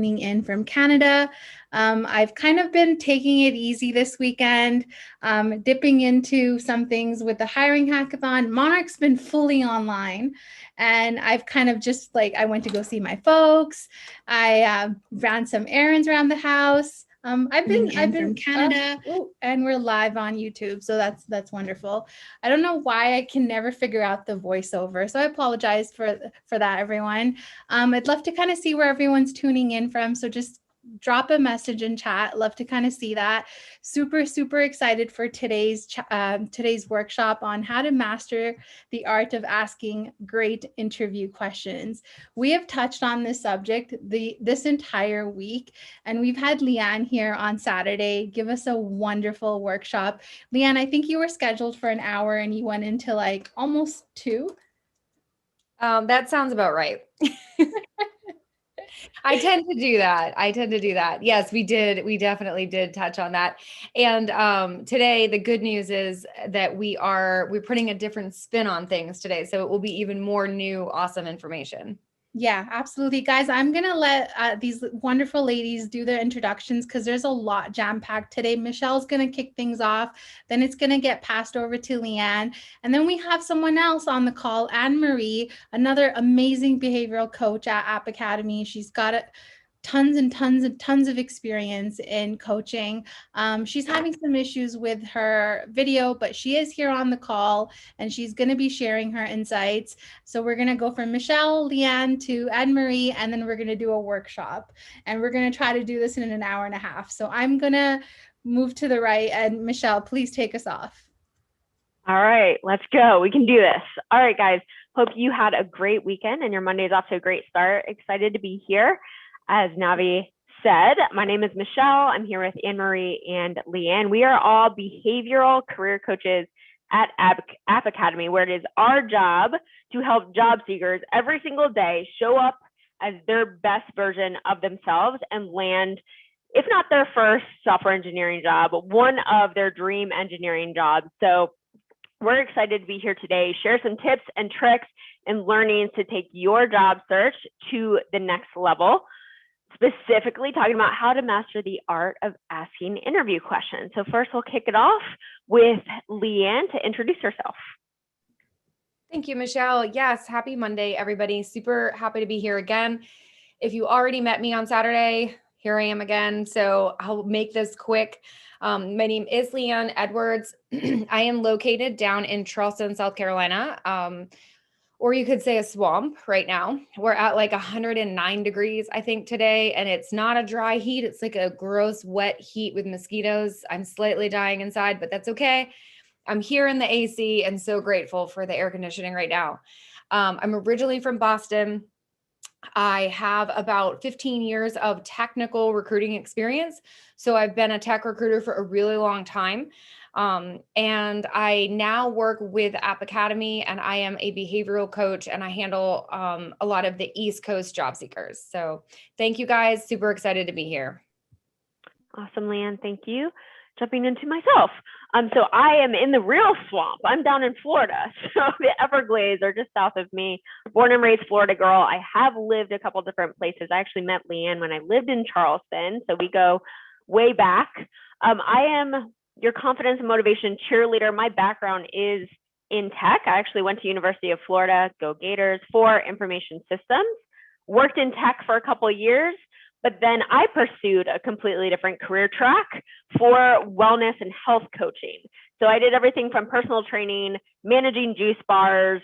tuning in from Canada. I've kind of been taking it easy this weekend, dipping into some things with the hiring hackathon. Monarch's been fully online, and I've kind of just I went to go see my folks. I ran some errands around the house. I've been from Canada, and we're live on YouTube, so that's wonderful. I don't know why I can never figure out the voiceover, so I apologize for that, everyone. I'd love to kind of see where everyone's tuning in from, so just drop a message in chat. Love to kind of see that. Super excited for today's workshop on how to master the art of asking great interview questions. We have touched on this subject this entire week, and we've had Leanne here on Saturday give us a wonderful workshop. Leanne, I think you were scheduled for an hour and you went into almost 2. That sounds about right. I tend to do that. Yes, we did. We definitely did touch on that. And today, the good news is that we're putting a different spin on things today. So it will be even more new, awesome information. Yeah, absolutely. Guys, I'm going to let these wonderful ladies do their introductions because there's a lot jam-packed today. Michelle's going to kick things off. Then it's going to get passed over to Leanne. And then we have someone else on the call, Anne-Marie, another amazing behavioral coach at App Academy. She's got tons of experience in coaching. She's having some issues with her video, but she is here on the call and she's going to be sharing her insights. So we're going to go from Michelle, Leanne to Anne-Marie, and then we're going to do a workshop. And we're going to try to do this in an hour and a half. So I'm going to move to the right, and Michelle, please take us off. All right, let's go. We can do this. All right, guys. Hope you had a great weekend and your Monday's off to a great start. Excited to be here. As Navi said, my name is Michelle. I'm here with Anne-Marie and Leanne. We are all behavioral career coaches at App Academy, where it is our job to help job seekers every single day show up as their best version of themselves and land, if not their first software engineering job, one of their dream engineering jobs. So we're excited to be here today, share some tips and tricks and learnings to take your job search to the next level. Specifically talking about how to master the art of asking interview questions. So first we'll kick it off with Leanne to introduce herself. Thank you, Michelle. Yes, happy Monday, everybody. Super happy to be here again. If you already met me on Saturday, here I am again. So I'll make this quick. My name is Leanne Edwards. I am located down in Charleston, South Carolina. Or you could say a swamp right now. We're at 109 degrees, I think, today. And it's not a dry heat. It's like a gross, wet heat with mosquitoes. I'm slightly dying inside, but that's okay. I'm here in the AC and so grateful for the air conditioning right now. I'm originally from Boston. I have about 15 years of technical recruiting experience. So I've been a tech recruiter for a really long time. And I now work with App Academy, and I am a behavioral coach, and I handle a lot of the East Coast job seekers. So thank you guys. Super excited to be here. Awesome, Leanne. Thank you. Jumping into myself. So I am in the real swamp. I'm down in Florida. So the Everglades are just south of me. Born and raised Florida girl. I have lived a couple different places. I actually met Leanne when I lived in Charleston. So we go way back. I am your confidence and motivation cheerleader. My background is in tech. I actually went to University of Florida, go Gators, for information systems. Worked in tech for a couple of years. But then I pursued a completely different career track for wellness and health coaching. So I did everything from personal training, managing juice bars,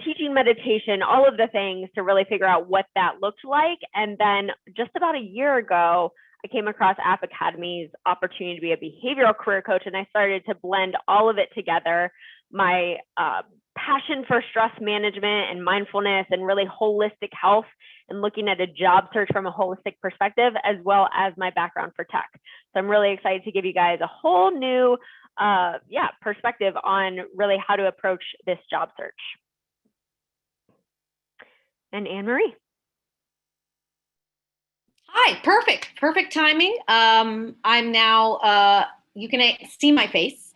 teaching meditation, all of the things to really figure out what that looked like. And then just about a year ago, I came across App Academy's opportunity to be a behavioral career coach, and I started to blend all of it together. My passion for stress management and mindfulness and really holistic health and looking at a job search from a holistic perspective, as well as my background for tech. So I'm really excited to give you guys a whole new perspective on really how to approach this job search. And Anne-Marie. Hi, perfect timing. I'm now, you can see my face.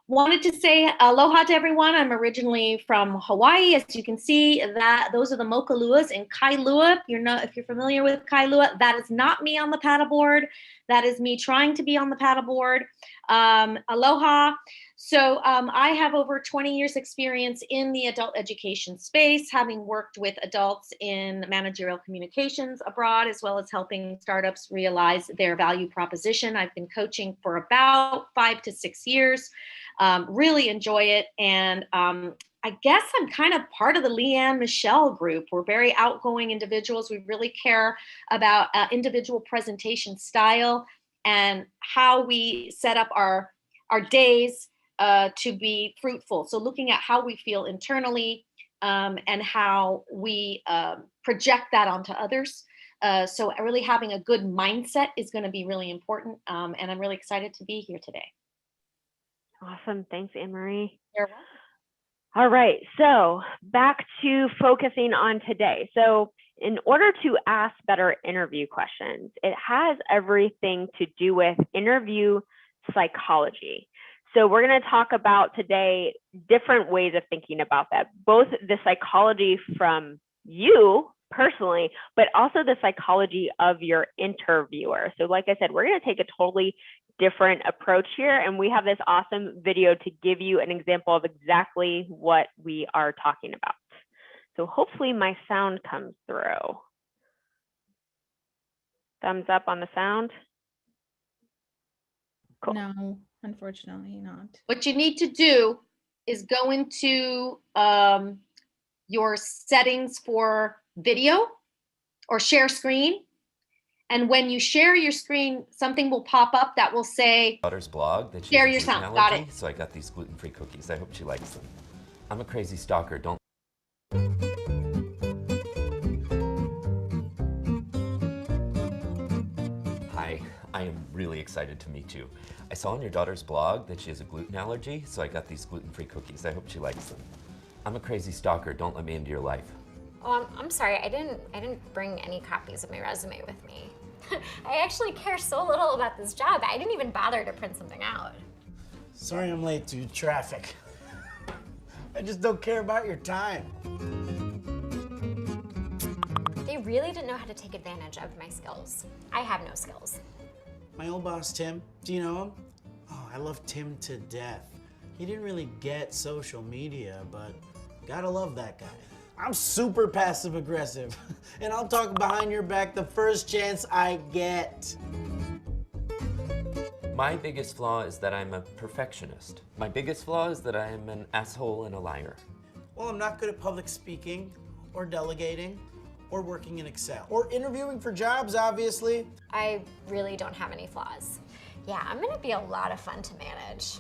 Wanted to say aloha to everyone. I'm originally from Hawaii. As you can see, that those are the Mokaluas in Kailua. If you're familiar with Kailua, that is not me on the paddleboard. That is me trying to be on the paddleboard. Aloha. So I have over 20 years experience in the adult education space, having worked with adults in managerial communications abroad, as well as helping startups realize their value proposition. I've been coaching for about 5 to 6 years. Really enjoy it. And I guess I'm kind of part of the Leanne Michelle group. We're very outgoing individuals. We really care about individual presentation style and how we set up our days to be fruitful. So looking at how we feel internally and how we project that onto others. So really having a good mindset is going to be really important. And I'm really excited to be here today. Awesome. Thanks, Anne-Marie. You're welcome. All right. So back to focusing on today. So in order to ask better interview questions, it has everything to do with interview psychology. So we're going to talk about today different ways of thinking about that, both the psychology from you personally, but also the psychology of your interviewer. So like I said, we're going to take a totally different approach here, and we have this awesome video to give you an example of exactly what we are talking about. So hopefully my sound comes through. Thumbs up on the sound. Cool. No, unfortunately not. What you need to do is go into your settings for video or share screen. And when you share your screen, something will pop up that will say, daughter's blog that she share has your gluten sound. Got allergy, it. so I got these gluten-free cookies. I hope she likes them. I'm a crazy stalker. Don't. Hi, I am really excited to meet you. I saw on your daughter's blog that she has a gluten allergy, so I got these gluten-free cookies. I hope she likes them. I'm a crazy stalker. Don't let me into your life. Oh, I'm sorry. I didn't bring any copies of my resume with me. I actually care so little about this job. I didn't even bother to print something out. Sorry I'm late to traffic. I just don't care about your time. They really didn't know how to take advantage of my skills. I have no skills. My old boss, Tim, do you know him? Oh, I love Tim to death. He didn't really get social media, but gotta love that guy. I'm super passive aggressive, and I'll talk behind your back the first chance I get. My biggest flaw is that I'm a perfectionist. My biggest flaw is that I am an asshole and a liar. Well, I'm not good at public speaking, or delegating, or working in Excel, or interviewing for jobs, obviously. I really don't have any flaws. Yeah, I'm gonna be a lot of fun to manage.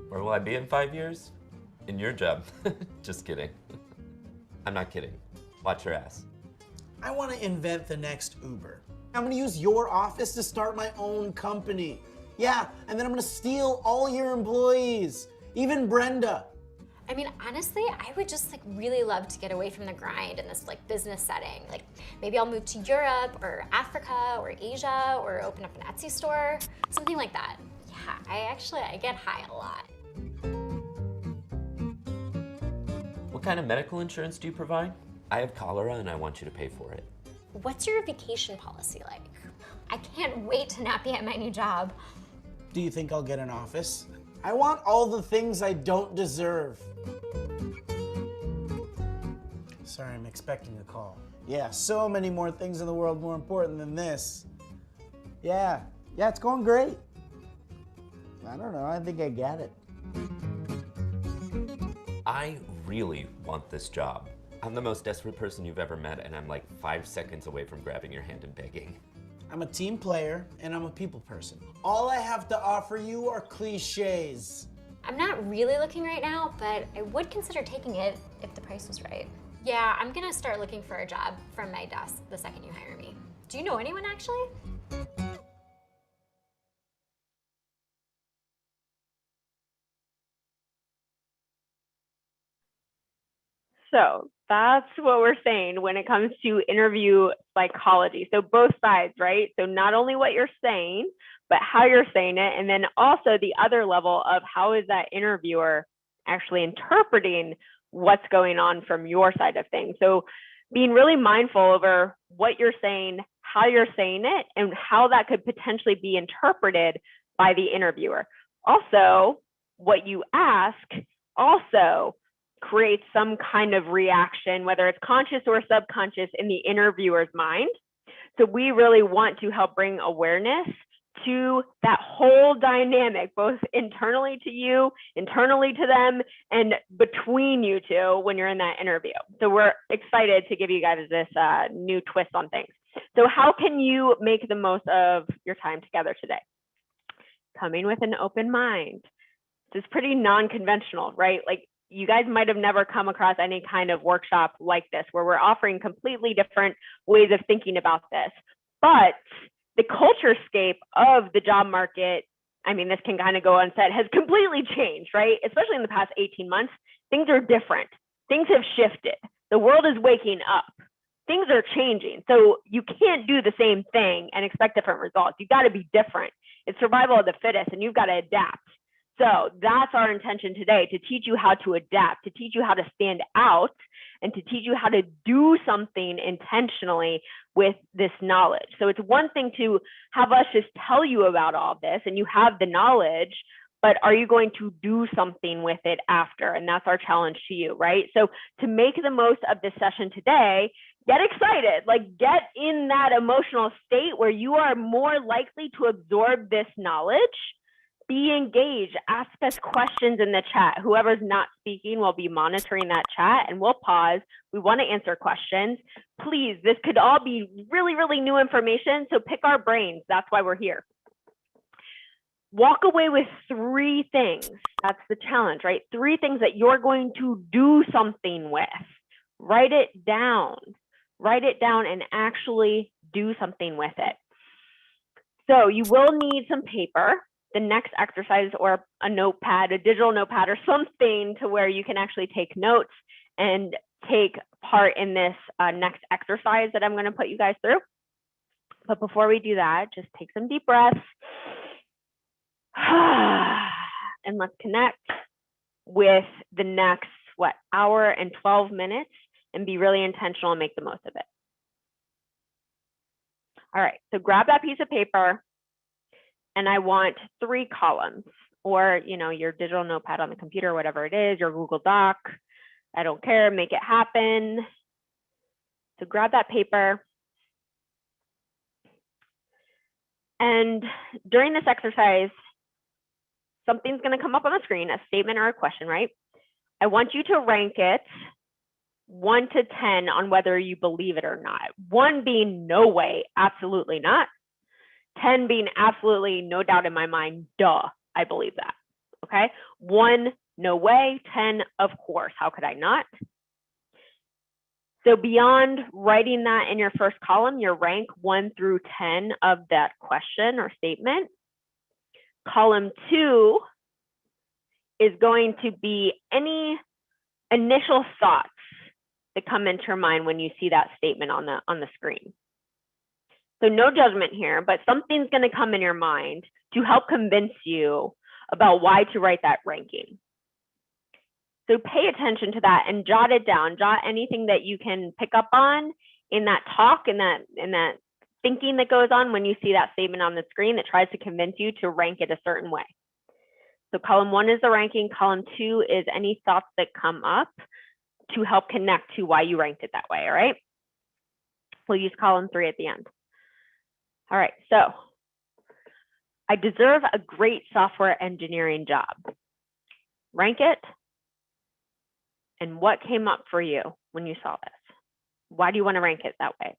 Where will I be in 5 years? In your job. Just kidding. I'm not kidding. Watch your ass. I want to invent the next Uber. I'm going to use your office to start my own company. Yeah, and then I'm going to steal all your employees, even Brenda. I mean, honestly, I would just really love to get away from the grind in this business setting. Maybe I'll move to Europe or Africa or Asia or open up an Etsy store, something like that. Yeah, I get high a lot. What kind of medical insurance do you provide? I have cholera and I want you to pay for it. What's your vacation policy like? I can't wait to not be at my new job. Do you think I'll get an office? I want all the things I don't deserve. Sorry, I'm expecting a call. Yeah, so many more things in the world more important than this. Yeah, it's going great. I don't know, I think I got it. I really want this job. I'm the most desperate person you've ever met, and I'm 5 seconds away from grabbing your hand and begging. I'm a team player, and I'm a people person. All I have to offer you are cliches. I'm not really looking right now, but I would consider taking it if the price was right. Yeah, I'm gonna start looking for a job from my desk the second you hire me. Do you know anyone actually? So that's what we're saying when it comes to interview psychology. So both sides, right? So not only what you're saying, but how you're saying it. And then also the other level of how is that interviewer actually interpreting what's going on from your side of things. So being really mindful over what you're saying, how you're saying it, and how that could potentially be interpreted by the interviewer. Also, what you ask also creates some kind of reaction, whether it's conscious or subconscious, in the interviewer's mind. So we really want to help bring awareness to that whole dynamic, both internally to you, internally to them, and between you two when you're in that interview. So we're excited to give you guys this new twist on things. So how can you make the most of your time together today? Coming with an open mind. This is pretty non-conventional, right? Like, you guys might have never come across any kind of workshop like this where we're offering completely different ways of thinking about this. But the culture scape of the job market, I mean, this can kind of go unsaid, has completely changed, right? Especially in the past 18 months, things are different. Things have shifted. The world is waking up. Things are changing. So you can't do the same thing and expect different results. You've got to be different. It's survival of the fittest, and you've got to adapt. So that's our intention today, to teach you how to adapt, to teach you how to stand out, and to teach you how to do something intentionally with this knowledge. So it's one thing to have us just tell you about all this and you have the knowledge, but are you going to do something with it after? And that's our challenge to you, right? So to make the most of this session today, get excited, like get in that emotional state where you are more likely to absorb this knowledge. Be engaged, ask us questions in the chat. Whoever's not speaking will be monitoring that chat, and we'll pause. We want to answer questions. Please, this could all be really, really new information, so pick our brains. That's why we're here. Walk away with 3 things. That's the challenge, right? 3 things that you're going to do something with. Write it down. Write it down and actually do something with it. So you will need some paper. The next exercise, or a notepad, a digital notepad, or something to where you can actually take notes and take part in this next exercise that I'm going to put you guys through. But before we do that, just take some deep breaths and let's connect with the next, hour and 12 minutes, and be really intentional and make the most of it. All right, so grab that piece of paper. And I want 3 columns, or, your digital notepad on the computer, whatever it is, your Google Doc. I don't care, make it happen. So grab that paper. And during this exercise, something's going to come up on the screen, a statement or a question, right? I want you to rank it 1 to 10 on whether you believe it or not. 1 being no way, absolutely not. 10 being absolutely no doubt in my mind, duh, I believe that, okay? 1, no way. 10, of course, how could I not? So beyond writing that in your first column, your rank 1 through 10 of that question or statement. Column 2 is going to be any initial thoughts that come into your mind when you see that statement on the screen. So no judgment here, but something's going to come in your mind to help convince you about why to write that ranking. So pay attention to that and jot it down. Jot anything that you can pick up on in that talk, in that thinking that goes on when you see that statement on the screen that tries to convince you to rank it a certain way. So column 1 is the ranking. Column 2 is any thoughts that come up to help connect to why you ranked it that way, all right? We'll use column 3 at the end. All right, so I deserve a great software engineering job. Rank it. And what came up for you when you saw this? Why do you want to rank it that way?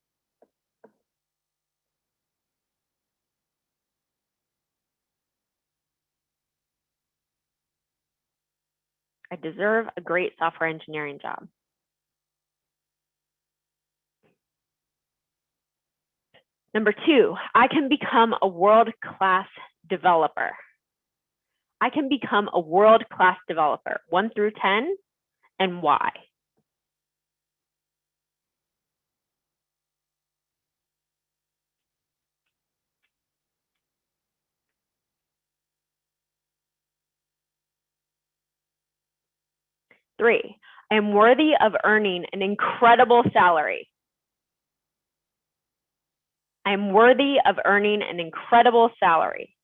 I deserve a great software engineering job. Number 2, I can become a world-class developer. I can become a world-class developer, 1 through 10, and why? 3, I am worthy of earning an incredible salary. I am worthy of earning an incredible salary.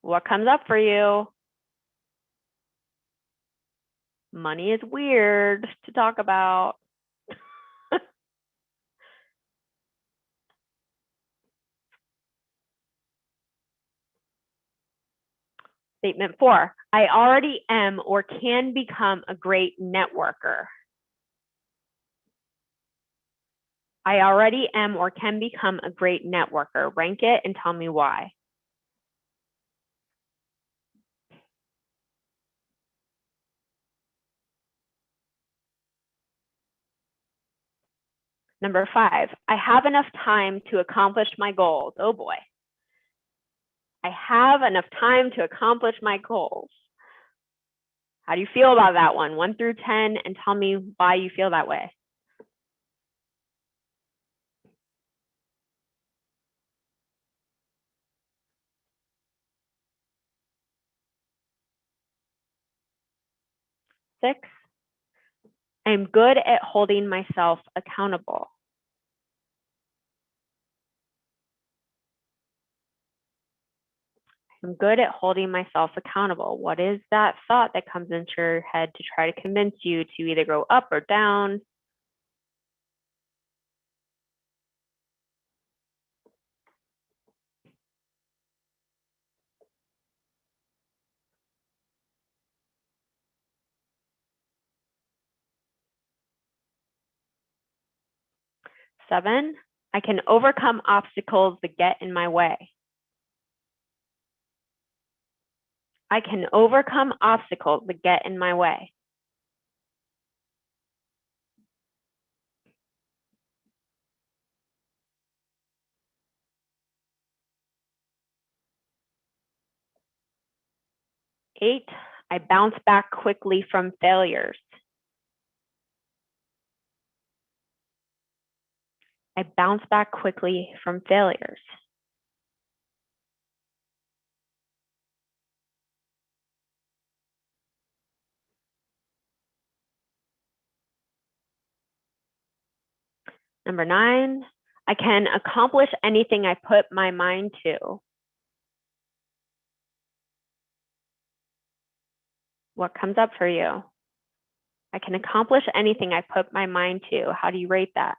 What comes up for you? Money is weird to talk about. Statement 4, I already am or can become a great networker. I already am or can become a great networker. Rank it and tell me why. Number 5, I have enough time to accomplish my goals. Oh boy. I have enough time to accomplish my goals. How do you feel about that one? 1 through 10, and tell me why you feel that way. Six, I'm good at holding myself accountable. I'm good at holding myself accountable. What is that thought that comes into your head to try to convince you to either go up or down? Seven, I can overcome obstacles that get in my way. I can overcome obstacles that get in my way. Eight, I bounce back quickly from failures. I bounce back quickly from failures. Number 9, I can accomplish anything I put my mind to. What comes up for you? I can accomplish anything I put my mind to. How do you rate that?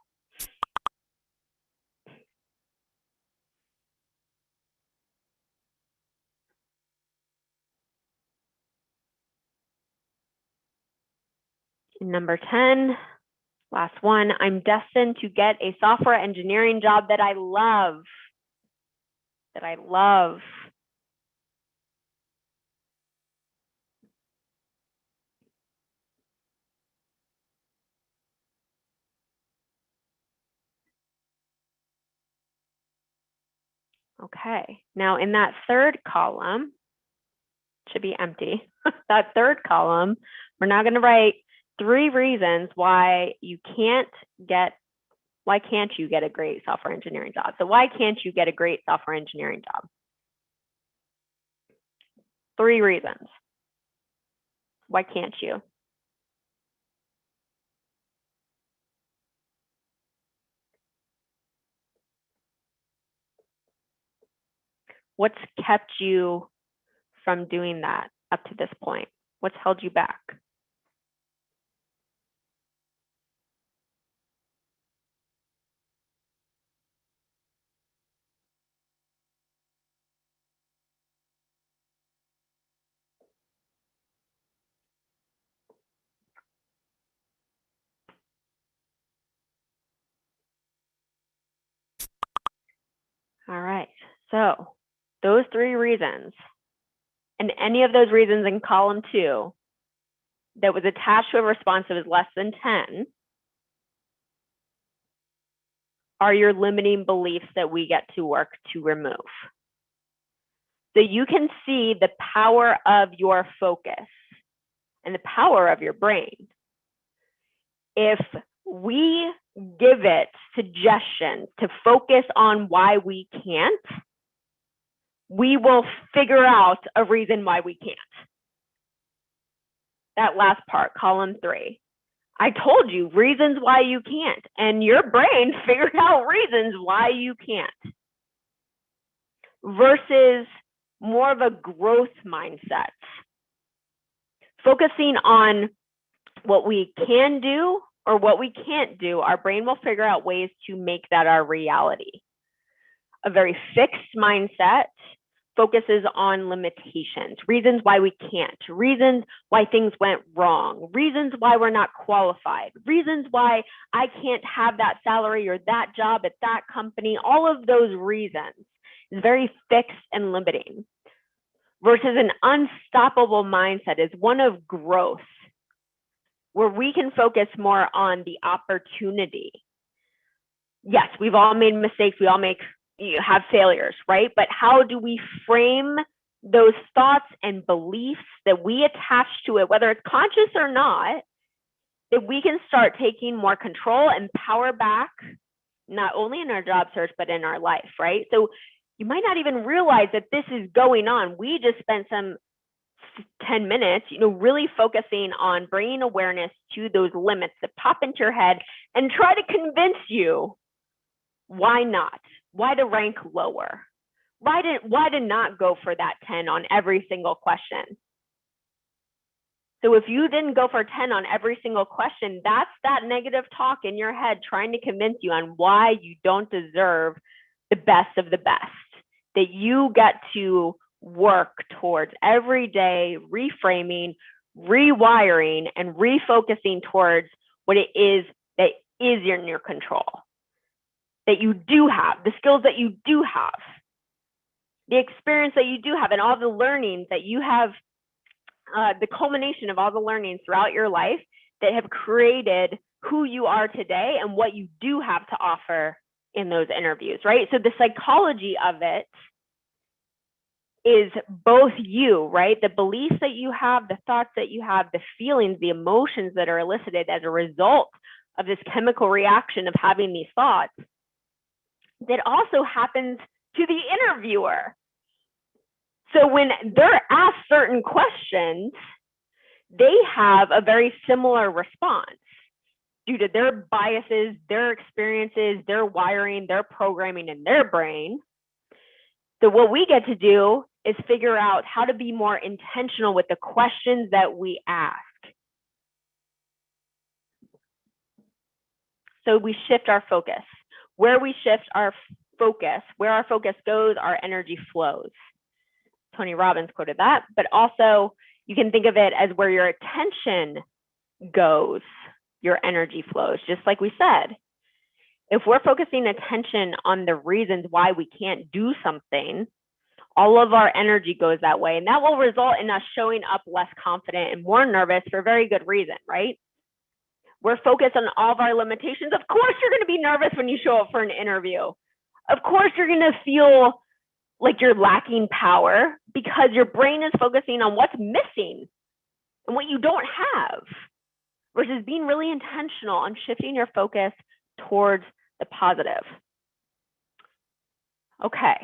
And number 10, last one, I'm destined to get a software engineering job that I love. That I love. Okay, now in that third column, should be empty, that third column, we're now going to write 3 reasons why you can't get, why can't you get a great software engineering job? So why can't you get a great software engineering job? 3 reasons. Why can't you? What's kept you from doing that up to this point? What's held you back? All right, so those 3 reasons, and any of those reasons in column 2 that was attached to a response that was less than 10 are your limiting beliefs that we get to work to remove. So you can see the power of your focus and the power of your brain. If we give it suggestions to focus on why we can't, we will figure out a reason why we can't. that last part, column 3. I told you reasons why you can't, and your brain figured out reasons why you can't, versus more of a growth mindset. Focusing on what we can do or what we can't do, our brain will figure out ways to make that our reality. A very fixed mindset focuses on limitations, reasons why we can't, reasons why things went wrong, reasons why we're not qualified, reasons why I can't have that salary or that job at that company. All of those reasons is very fixed and limiting, versus an unstoppable mindset is one of growth, where we can focus more on the opportunity. Yes, we've all made mistakes. We all have failures, right? But how do we frame those thoughts and beliefs that we attach to it, whether it's conscious or not, that we can start taking more control and power back, not only in our job search, but in our life, right? So you might not even realize that this is going on. We just spent some 10 minutes, really focusing on bringing awareness to those limits that pop into your head and try to convince you why not, why to rank lower, why to not go for that 10 on every single question. So if you didn't go for 10 on every single question, that's that negative talk in your head trying to convince you on why you don't deserve the best of the best, that you get to work towards every day, reframing, rewiring, and refocusing towards what it is that is in your control, that you do have, the skills that you do have, the experience that you do have, and all the learnings that you have, the culmination of all the learnings throughout your life that have created who you are today and what you do have to offer in those interviews, right? So the psychology of it is both you, right? The beliefs that you have, the thoughts that you have, the feelings, the emotions that are elicited as a result of this chemical reaction of having these thoughts, that also happens to the interviewer. So when they're asked certain questions, they have a very similar response due to their biases, their experiences, their wiring, their programming in their brain. So what we get to do is figure out how to be more intentional with the questions that we ask. So we shift our focus. Where we shift our focus, where our focus goes, our energy flows. Tony Robbins quoted that, but also you can think of it as where your attention goes, your energy flows, just like we said. If we're focusing attention on the reasons why we can't do something, all of our energy goes that way, and that will result in us showing up less confident and more nervous for very good reason, right? We're focused on all of our limitations. Of course, you're going to be nervous when you show up for an interview. Of course, you're going to feel like you're lacking power because your brain is focusing on what's missing and what you don't have, versus being really intentional on shifting your focus towards the positive. Okay,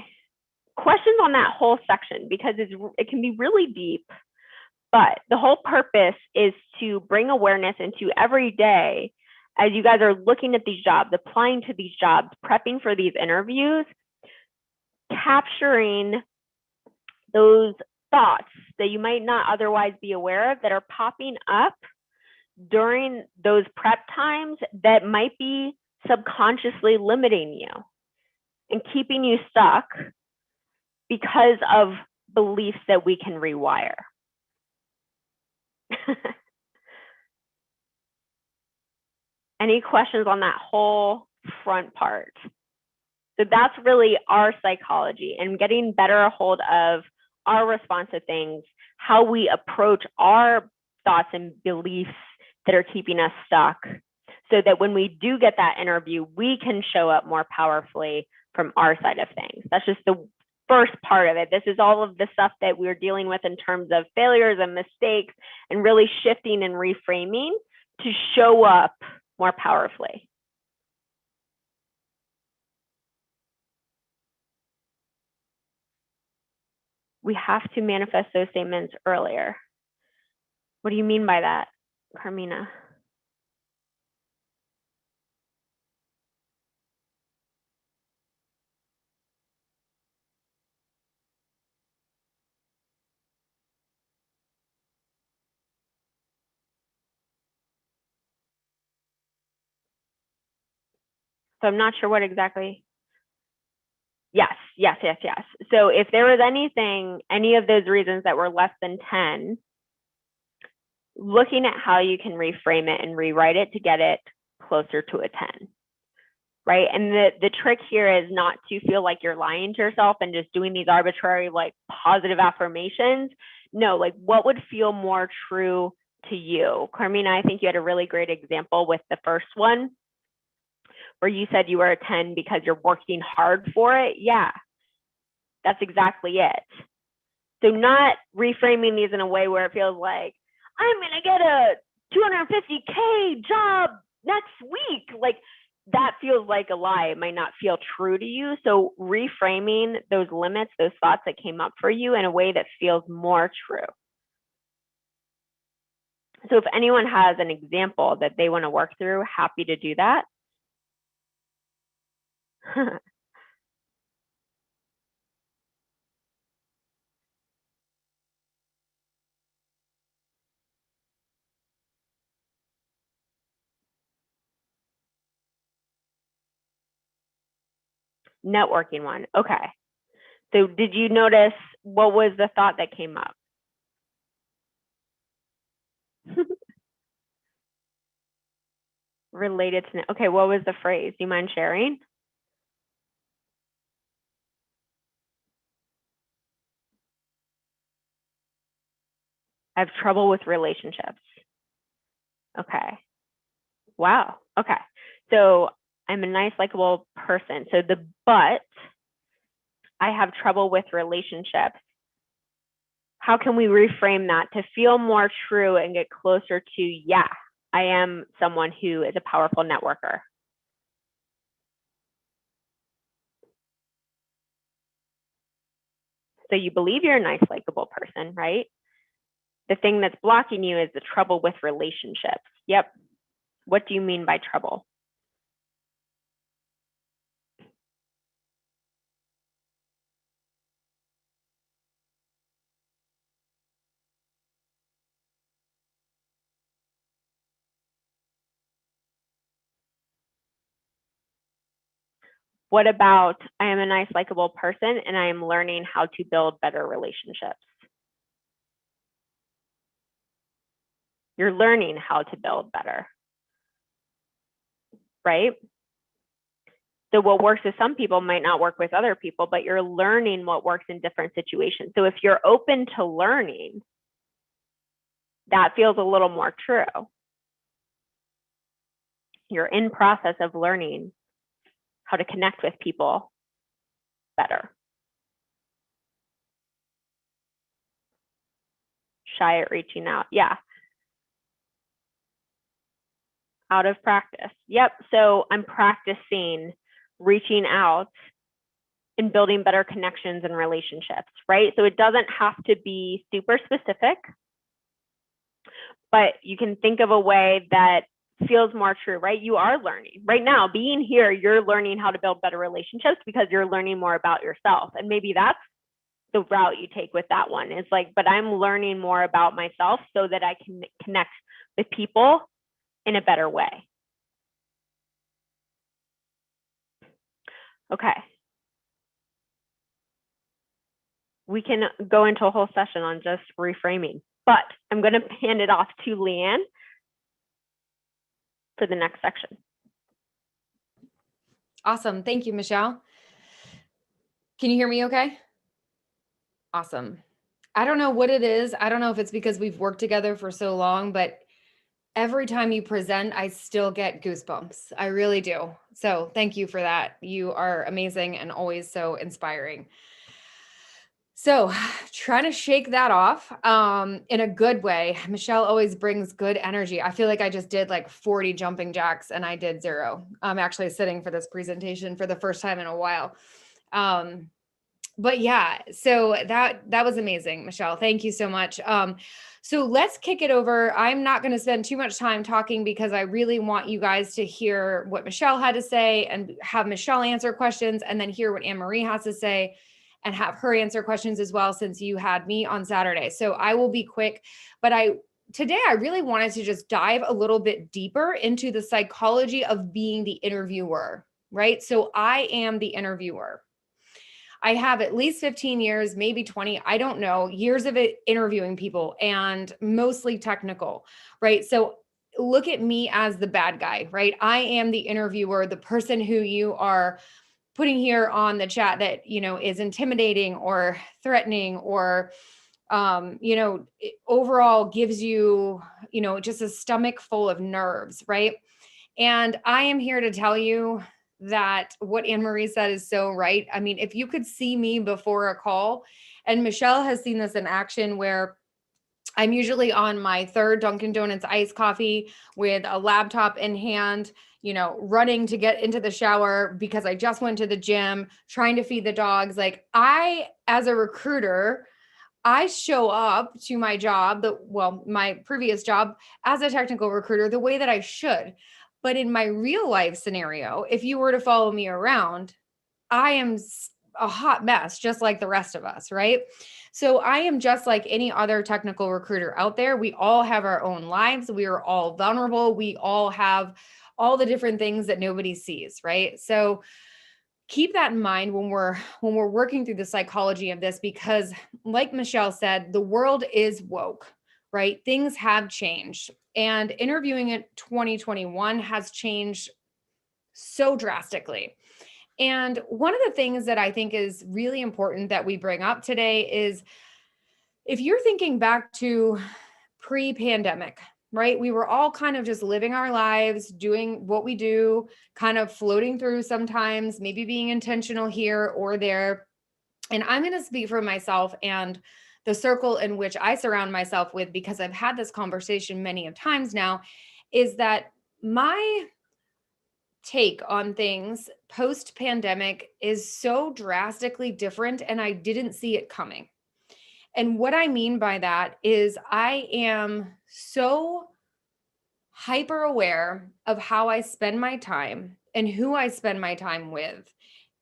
questions on that whole section, because it can be really deep, but the whole purpose is to bring awareness into every day as you guys are looking at these jobs, applying to these jobs, prepping for these interviews, capturing those thoughts that you might not otherwise be aware of that are popping up during those prep times that might be subconsciously limiting you and keeping you stuck because of beliefs that we can rewire. Any questions on that whole front part? So that's really our psychology and getting better a hold of our response to things, how we approach our thoughts and beliefs that are keeping us stuck, so that when we do get that interview, we can show up more powerfully from our side of things. That's just the first part of it. This is all of the stuff that we're dealing with in terms of failures and mistakes, and really shifting and reframing to show up more powerfully. We have to manifest those statements earlier. What do you mean by that, Carmina? So I'm not sure what exactly. Yes. So if there was anything, any of those reasons that were less than 10, looking at how you can reframe it and rewrite it to get it closer to a 10, right? And the trick here is not to feel like you're lying to yourself and just doing these arbitrary, like, positive affirmations. No, like, what would feel more true to you? Carmina, I think you had a really great example with the first one, where you said you were a 10 because you're working hard for it. Yeah, that's exactly it. So not reframing these in a way where it feels like, I'm going to get a 250K job next week. Like, that feels like a lie. It might not feel true to you. So reframing those limits, those thoughts that came up for you in a way that feels more true. So if anyone has an example that they want to work through, happy to do that. Networking one. Okay. So did you notice what was the thought that came up? Related to, okay, what was the phrase? Do you mind sharing? I have trouble with relationships. Okay. Wow. Okay. So I'm a nice, likable person. So but I have trouble with relationships. How can we reframe that to feel more true and get closer to, yeah, I am someone who is a powerful networker? So you believe you're a nice, likable person, right? The thing that's blocking you is the trouble with relationships. Yep. What do you mean by trouble? What about, I am a nice, likable person and I am learning how to build better relationships? You're learning how to build better, right? So what works with some people might not work with other people, but you're learning what works in different situations. So if you're open to learning, that feels a little more true. You're in process of learning how to connect with people better. Shy at reaching out. Yeah. Out of practice. Yep. So I'm practicing reaching out and building better connections and relationships, right? So it doesn't have to be super specific, but you can think of a way that feels more true, right? You are learning right now. Being here, you're learning how to build better relationships because you're learning more about yourself. And maybe that's the route you take with that one, is like, but I'm learning more about myself so that I can connect with people in a better way. Okay. We can go into a whole session on just reframing, but I'm going to hand it off to Leanne for the next section. Awesome. Thank you, Michelle. Can you hear me okay? Awesome. I don't know what it is. I don't know if it's because we've worked together for so long, but every time you present, I still get goosebumps. I really do. So thank you for that. You are amazing and always so inspiring. So trying to shake that off in a good way. Michelle always brings good energy. I feel like I just did like 40 jumping jacks and I did 0. I'm actually sitting for this presentation for the first time in a while. but yeah, so that was amazing, Michelle. Thank you so much. So let's kick it over. I'm not going to spend too much time talking because I really want you guys to hear what Michelle had to say and have Michelle answer questions, and then hear what Anne-Marie has to say and have her answer questions as well, since you had me on Saturday. So I will be quick, but today I really wanted to just dive a little bit deeper into the psychology of being the interviewer, right? So I am the interviewer. I have at least 15 years, maybe 20, I don't know, years of it interviewing people, and mostly technical, right? So look at me as the bad guy, right? I am the interviewer, the person who you are putting here on the chat that, is intimidating or threatening, or, overall gives you, just a stomach full of nerves, right? And I am here to tell you that what Anne-Marie said is so right. I mean, if you could see me before a call, and Michelle has seen this in action, where I'm usually on my third Dunkin' Donuts iced coffee with a laptop in hand, running to get into the shower because I just went to the gym, trying to feed the dogs. Like, as a recruiter, I show up to my job, my previous job as a technical recruiter, the way that I should. But in my real life scenario, if you were to follow me around, I am a hot mess, just like the rest of us, right? So I am just like any other technical recruiter out there. We all have our own lives. We are all vulnerable. We all have all the different things that nobody sees, right? So keep that in mind when we're working through the psychology of this, because like Michelle said, the world is woke, right? Things have changed, and interviewing in 2021 has changed so drastically. And one of the things that I think is really important that we bring up today is, if you're thinking back to pre-pandemic, right? We were all kind of just living our lives, doing what we do, kind of floating through sometimes, maybe being intentional here or there. And I'm going to speak for myself and the circle in which I surround myself with, because I've had this conversation many of times now, is that my take on things post pandemic is so drastically different, and I didn't see it coming. And what I mean by that is, I am so hyper aware of how I spend my time and who I spend my time with.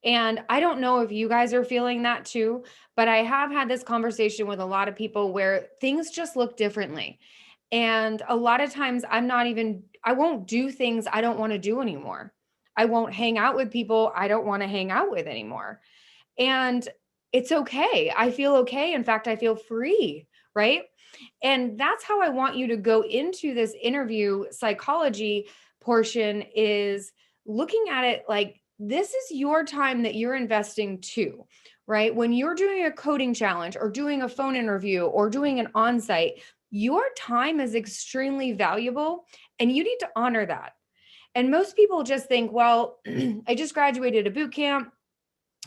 And I don't know if you guys are feeling that too, but I have had this conversation with a lot of people where things just look differently. And a lot of times I won't do things I don't want to do anymore. I won't hang out with people I don't want to hang out with anymore. And it's okay. I feel okay. In fact, I feel free, right? And that's how I want you to go into this interview psychology portion, is looking at it like this is your time that you're investing too, right? When you're doing a coding challenge or doing a phone interview or doing an on-site, your time is extremely valuable, and you need to honor that. And most people just think, well, I just graduated a boot camp.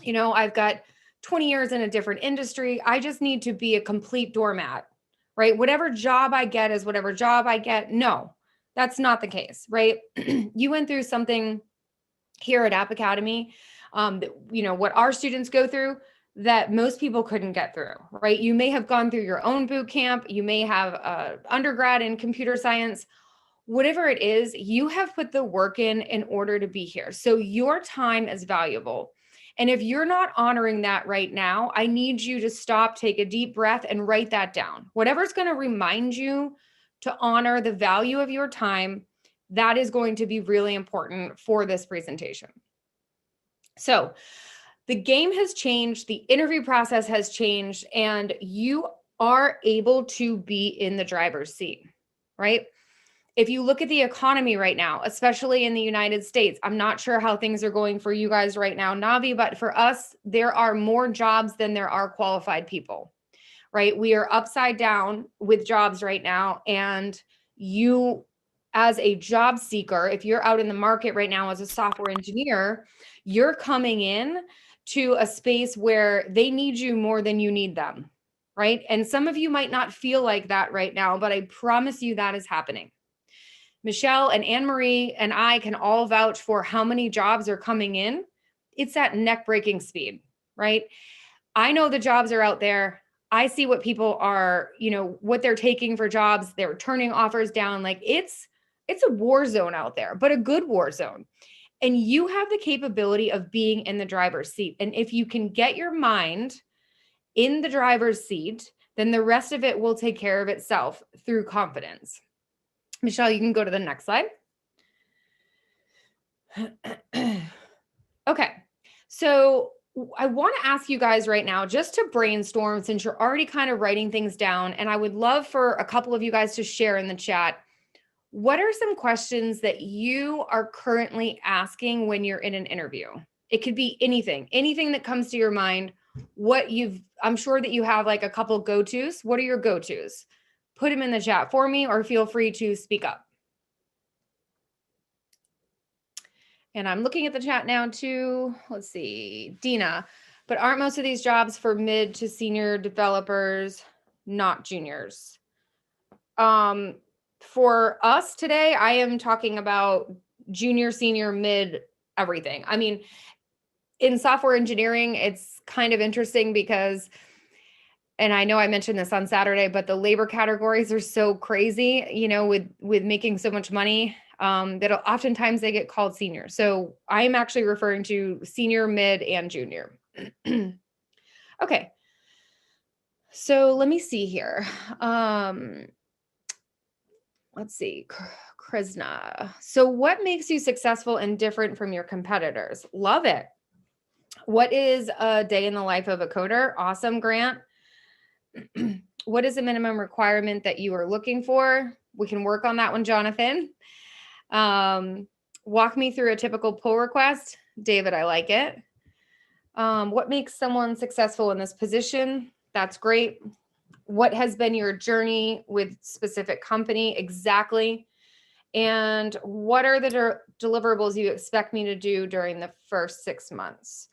I've got 20 years in a different industry. I just need to be a complete doormat, right? Whatever job I get is whatever job I get. No, that's not the case, right? You went through something here at App Academy, what our students go through that most people couldn't get through, right? You may have gone through your own boot camp. You may have undergrad in computer science. Whatever it is, you have put the work in order to be here. So your time is valuable. And if you're not honoring that right now, I need you to stop, take a deep breath, and write that down. Whatever's going to remind you to honor the value of your time, that is going to be really important for this presentation. So the game has changed, the interview process has changed, and you are able to be in the driver's seat, right? If you look at the economy right now, especially in the United States, I'm not sure how things are going for you guys right now, Navi, but for us, there are more jobs than there are qualified people, right? We are upside down with jobs right now. And you, as a job seeker, if you're out in the market right now as a software engineer, you're coming in to a space where they need you more than you need them, right? And some of you might not feel like that right now, but I promise you that is happening. Michelle and Anne-Marie and I can all vouch for how many jobs are coming in. It's at neck-breaking speed, right? I know the jobs are out there. I see what people are, what they're taking for jobs. They're turning offers down. Like it's a war zone out there, but a good war zone. And you have the capability of being in the driver's seat. And if you can get your mind in the driver's seat, then the rest of it will take care of itself through confidence. Michelle, you can go to the next slide. Okay. So I want to ask you guys right now, just to brainstorm, since you're already kind of writing things down, and I would love for a couple of you guys to share in the chat. What are some questions that you are currently asking when you're in an interview? It could be anything that comes to your mind. I'm sure that you have like a couple go-tos. What are your go-tos? Put them in the chat for me, or feel free to speak up. And I'm looking at the chat now too. Let's see, Dina, but aren't most of these jobs for mid to senior developers, not juniors? For us today, I am talking about junior, senior, mid, everything. I mean, in software engineering, it's kind of interesting because, and I know I mentioned this on Saturday, but the labor categories are so crazy, with making so much money, that oftentimes they get called senior. So I'm actually referring to senior, mid, and junior. Okay. So let me see here. Let's see, Krishna. So what makes you successful and different from your competitors? Love it. What is a day in the life of a coder? Awesome, Grant. What is the minimum requirement that you are looking for? We can work on that one, Jonathan. Walk me through a typical pull request. David, I like it. What makes someone successful in this position? That's great. What has been your journey with specific company? Exactly. And what are the deliverables you expect me to do during the first 6 months?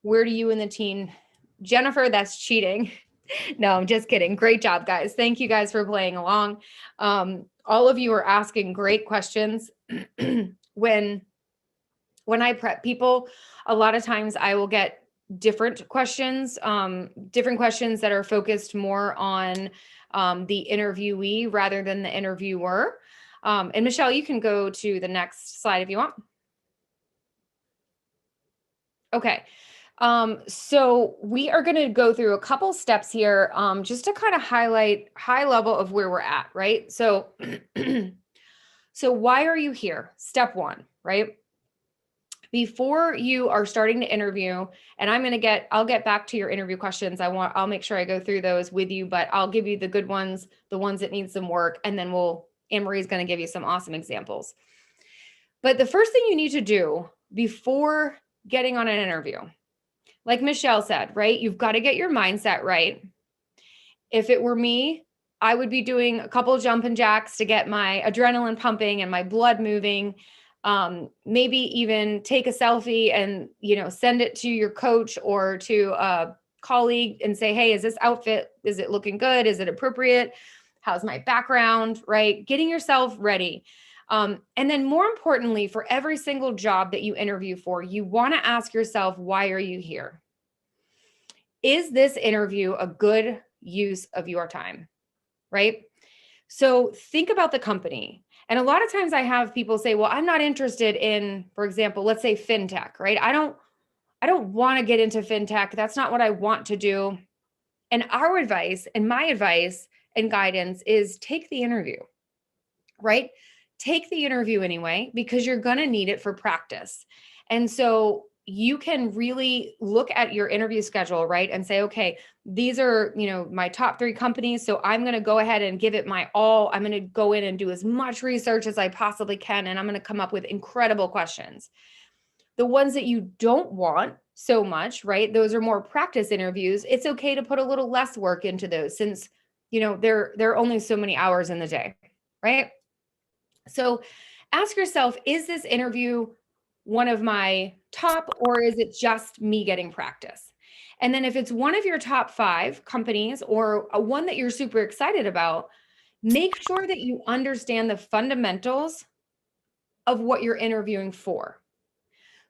Where do you and the team, Jennifer, that's cheating. No, I'm just kidding. Great job, guys. Thank you guys for playing along. All of you are asking great questions. When I prep people, a lot of times I will get different questions that are focused more on the interviewee rather than the interviewer. And Michelle, you can go to the next slide if you want. Okay. So we are going to go through a couple steps here, just to kind of highlight high level of where we're at, right? So, so why are you here? Step one, right? Before you are starting to interview, and I'll get back to your interview questions. I'll make sure I go through those with you, but I'll give you the good ones, the ones that need some work, and then Anne-Marie's going to give you some awesome examples. But the first thing you need to do before getting on an interview, like Michelle said, right? You've got to get your mindset right. If it were me, I would be doing a couple jumping jacks to get my adrenaline pumping and my blood moving. Maybe even take a selfie and, send it to your coach or to a colleague and say, hey, is this outfit, is it looking good? Is it appropriate? How's my background, right? Getting yourself ready. And then more importantly, for every single job that you interview for, you want to ask yourself, why are you here? Is this interview a good use of your time, right? So think about the company. And a lot of times I have people say, well, I'm not interested in, for example, let's say fintech, right? I don't want to get into fintech. That's not what I want to do. And our advice and my advice and guidance is take the interview, right? Take the interview anyway, because you're going to need it for practice. And so you can really look at your interview schedule, right? And say, okay, these are, my top 3 companies. So I'm going to go ahead and give it my all. I'm going to go in and do as much research as I possibly can. And I'm going to come up with incredible questions. The ones that you don't want so much, right? Those are more practice interviews. It's okay to put a little less work into those since, there are only so many hours in the day, right? So ask yourself, is this interview one of my top, or is it just me getting practice? And then if it's one of your top 5 companies or one that you're super excited about, make sure that you understand the fundamentals of what you're interviewing for.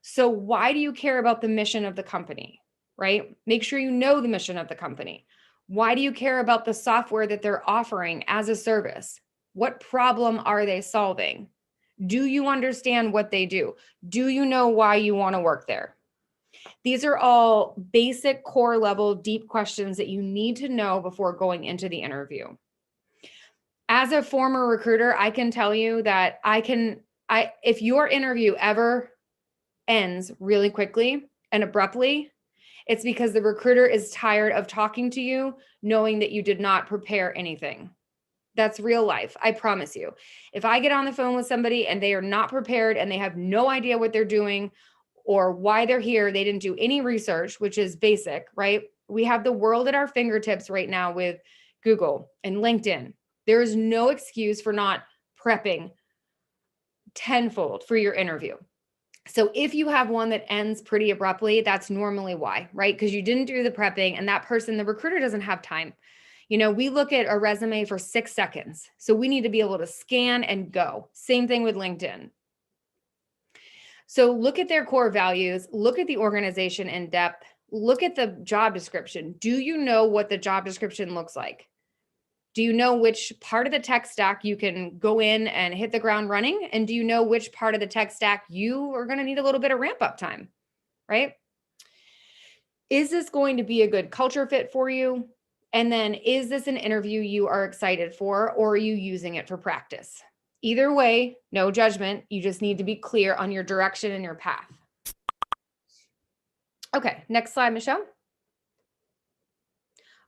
So why do you care about the mission of the company, right? Make sure you know the mission of the company. Why do you care about the software that they're offering as a service? What problem are they solving? Do you understand what they do? Do you know why you want to work there? These are all basic core level deep questions that you need to know before going into the interview. As a former recruiter, I can tell you that if your interview ever ends really quickly and abruptly, it's because the recruiter is tired of talking to you, knowing that you did not prepare anything. That's real life. I promise you. If I get on the phone with somebody and they are not prepared and they have no idea what they're doing or why they're here, they didn't do any research, which is basic, right? We have the world at our fingertips right now with Google and LinkedIn. There is no excuse for not prepping tenfold for your interview. So if you have one that ends pretty abruptly, that's normally why, right? Because you didn't do the prepping and that person, the recruiter doesn't have time. You know, we look at a resume for 6 seconds. So we need to be able to scan and go. Same thing with LinkedIn. So look at their core values, look at the organization in depth, look at the job description. Do you know what the job description looks like? Do you know which part of the tech stack you can go in and hit the ground running? And do you know which part of the tech stack you are going to need a little bit of ramp up time, right? Is this going to be a good culture fit for you? And then is this an interview you are excited for, or are you using it for practice? Either way, no judgment. You just need to be clear on your direction and your path. Okay, next slide, Michelle.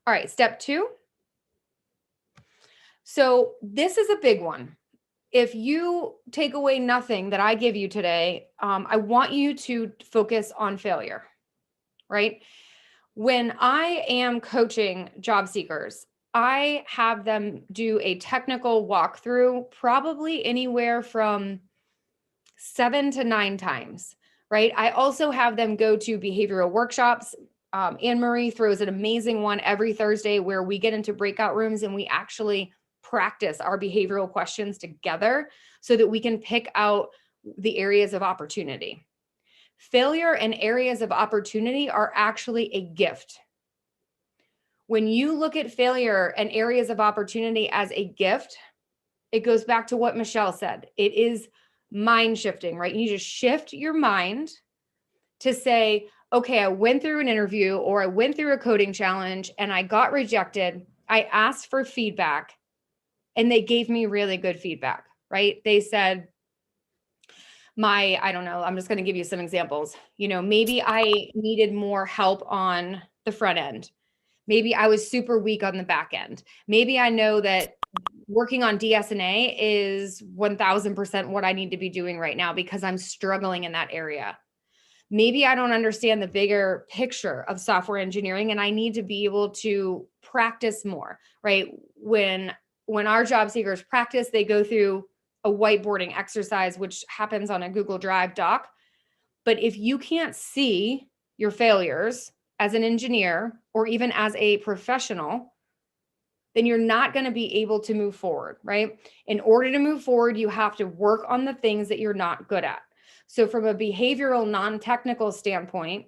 All right, step 2. So this is a big one. If you take away nothing that I give you today, I want you to focus on failure, right? When I am coaching job seekers, I have them do a technical walkthrough probably anywhere from 7 to 9 times, right? I also have them go to behavioral workshops. Anne-Marie throws an amazing one every Thursday where we get into breakout rooms and we actually practice our behavioral questions together so that we can pick out the areas of opportunity. Failure and areas of opportunity are actually a gift. When you look at failure and areas of opportunity as a gift, it goes back to what Michelle said. It is mind shifting, right? You just shift your mind to say, okay, I went through an interview or I went through a coding challenge and I got rejected. I asked for feedback and they gave me really good feedback, right? They said, I don't know, I'm just going to give you some examples. You know, maybe I needed more help on the front end. Maybe I was super weak on the back end. Maybe I know that working on DS&A is 1000% what I need to be doing right now because I'm struggling in that area. Maybe I don't understand the bigger picture of software engineering and I need to be able to practice more, right? When our job seekers practice, they go through a whiteboarding exercise, which happens on a Google Drive doc. But if you can't see your failures as an engineer or even as a professional, then you're not going to be able to move forward, right? In order to move forward, you have to work on the things that you're not good at. So from a behavioral, non-technical standpoint,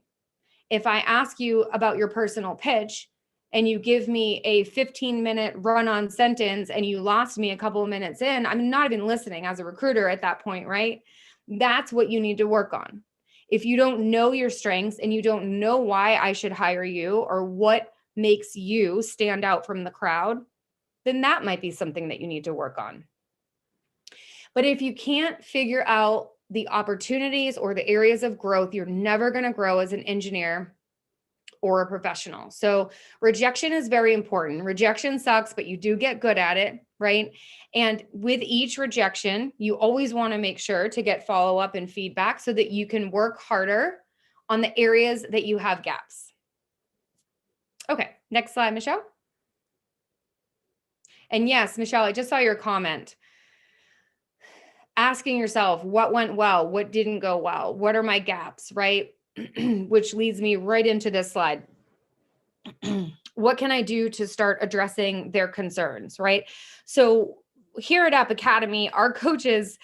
if I ask you about your personal pitch and you give me a 15-minute run-on sentence and you lost me a couple of minutes in, I'm not even listening as a recruiter at that point, right? That's what you need to work on. If you don't know your strengths and you don't know why I should hire you or what makes you stand out from the crowd, then that might be something that you need to work on. But if you can't figure out the opportunities or the areas of growth, you're never going to grow as an engineer or a professional. So rejection is very important. Rejection sucks, but you do get good at it, right? And with each rejection, you always want to make sure to get follow-up and feedback so that you can work harder on the areas that you have gaps. Okay, next slide, Michelle. And yes, Michelle, I just saw your comment. Asking yourself what went well, what didn't go well, what are my gaps, right? Which leads me right into this slide. What can I do to start addressing their concerns, right? So here at App Academy, our coaches,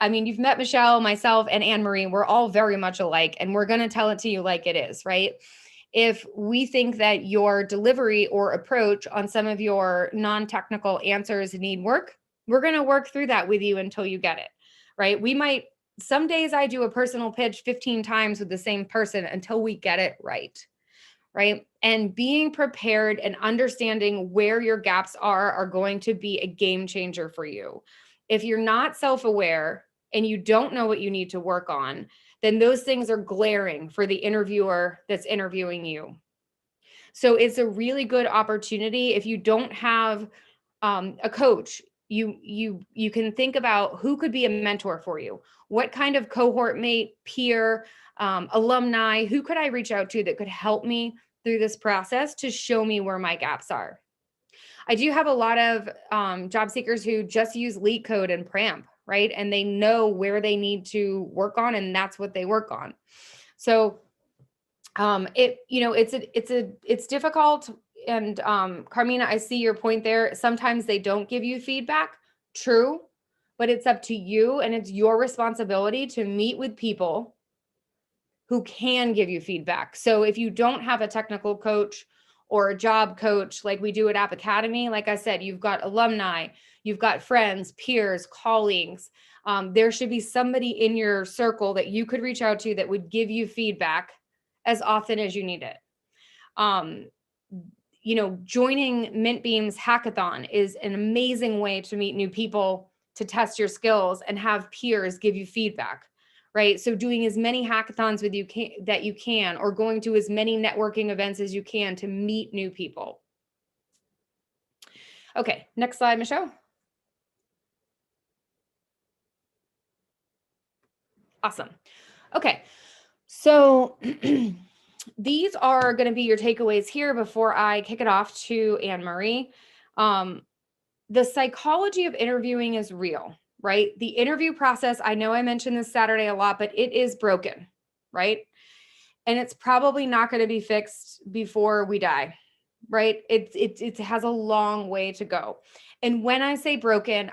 I mean, you've met Michelle, myself, and Anne-Marie. We're all very much alike, and we're going to tell it to you like it is, right? If we think that your delivery or approach on some of your non-technical answers need work, we're going to work through that with you until you get it, right? Some days I do a personal pitch 15 times with the same person until we get it right, right? And being prepared and understanding where your gaps are going to be a game changer for you. If you're not self-aware and you don't know what you need to work on, then those things are glaring for the interviewer that's interviewing you. So it's a really good opportunity. If you don't have a coach, you can think about who could be a mentor for you. What kind of cohort mate, peer, alumni, who could I reach out to that could help me through this process to show me where my gaps are? I do have a lot of job seekers who just use LeetCode and Pramp, right? And they know where they need to work on, and that's what they work on. So it's difficult. And Carmina, I see your point there. Sometimes they don't give you feedback. True, but it's up to you, and it's your responsibility to meet with people who can give you feedback. So if you don't have a technical coach or a job coach like we do at App Academy, like I said, you've got alumni, you've got friends, peers, colleagues. There should be somebody in your circle that you could reach out to that would give you feedback as often as you need it. Joining MintBeam's hackathon is an amazing way to meet new people, to test your skills, and have peers give you feedback, right? So doing as many hackathons with you that you can, or going to as many networking events as you can to meet new people. Okay, next slide, Michelle. Awesome. Okay, so these are going to be your takeaways here before I kick it off to Anne-Marie. The psychology of interviewing is real, right? The interview process, I know I mentioned this Saturday a lot, but it is broken, right? And it's probably not going to be fixed before we die, right? It has a long way to go. And when I say broken,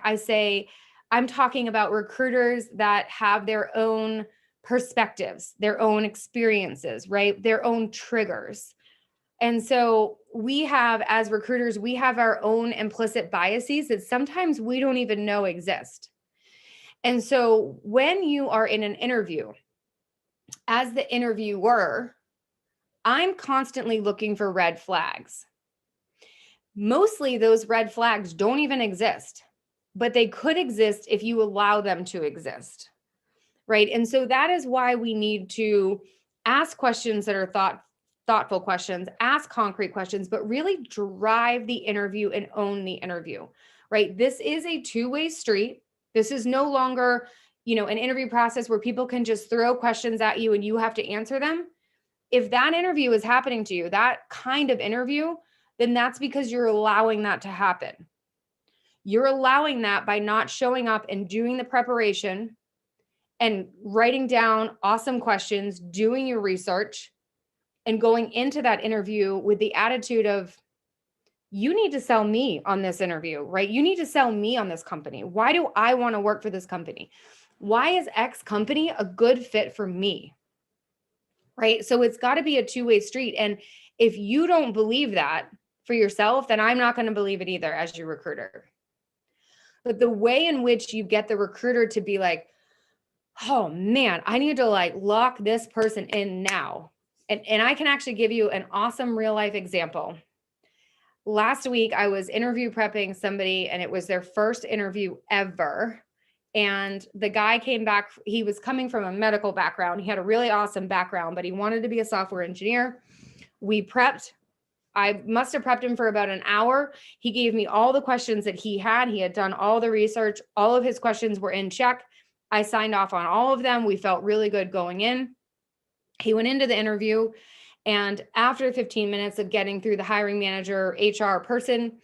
I'm talking about recruiters that have their own perspectives, their own experiences, right? Their own triggers. And so we have, as recruiters, we have our own implicit biases that sometimes we don't even know exist. And so when you are in an interview, as the interviewer, I'm constantly looking for red flags. Mostly those red flags don't even exist, but they could exist if you allow them to exist, right? And so that is why we need to ask questions that are thoughtful questions, ask concrete questions, but really drive the interview and own the interview, right? This is a two-way street. This is no longer, an interview process where people can just throw questions at you and you have to answer them. If that interview is happening to you, that kind of interview, then that's because you're allowing that to happen. You're allowing that by not showing up and doing the preparation and writing down awesome questions, doing your research, and going into that interview with the attitude of, you need to sell me on this interview, right? You need to sell me on this company. Why do I want to work for this company? Why is X company a good fit for me? Right? So it's got to be a two-way street. And if you don't believe that for yourself, then I'm not going to believe it either as your recruiter. But the way in which you get the recruiter to be like, oh man, I need to lock this person in now. And I can actually give you an awesome real life example. Last week, I was interview prepping somebody, and it was their first interview ever. And the guy came back, he was coming from a medical background. He had a really awesome background, but he wanted to be a software engineer. We prepped. I must have prepped him for about an hour. He gave me all the questions that he had. He had done all the research. All of his questions were in check. I signed off on all of them. We felt really good going in. He went into the interview, and after 15 minutes of getting through the hiring manager, HR person,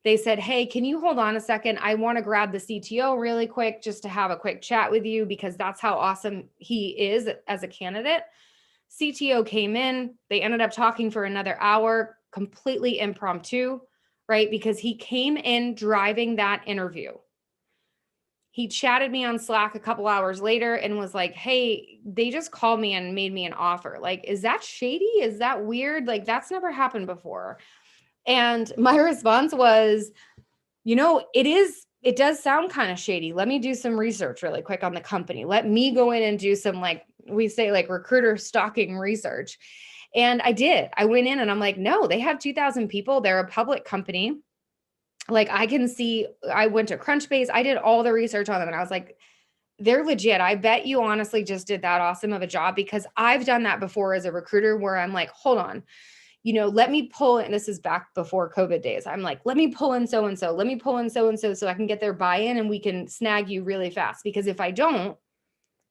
they said, hey, can you hold on a second? I want to grab the CTO really quick just to have a quick chat with you, because that's how awesome he is as a candidate. CTO came in. They ended up talking for another hour, completely impromptu, right? Because he came in driving that interview. He chatted me on Slack a couple hours later and was like, hey, they just called me and made me an offer. Like, is that shady? Is that weird? Like, that's never happened before. And my response was, it does sound kind of shady. Let me do some research really quick on the company. Let me go in and do some, like we say, like recruiter stalking research. And I did. I went in and I'm like, no, they have 2,000 people. They're a public company. Like I can see, I went to Crunchbase. I did all the research on them and I was like, they're legit. I bet you honestly just did that awesome of a job, because I've done that before as a recruiter where I'm like, hold on, let me pull in, this is back before COVID days. I'm like, let me pull in so-and-so, let me pull in so-and-so so I can get their buy-in and we can snag you really fast. Because if I don't,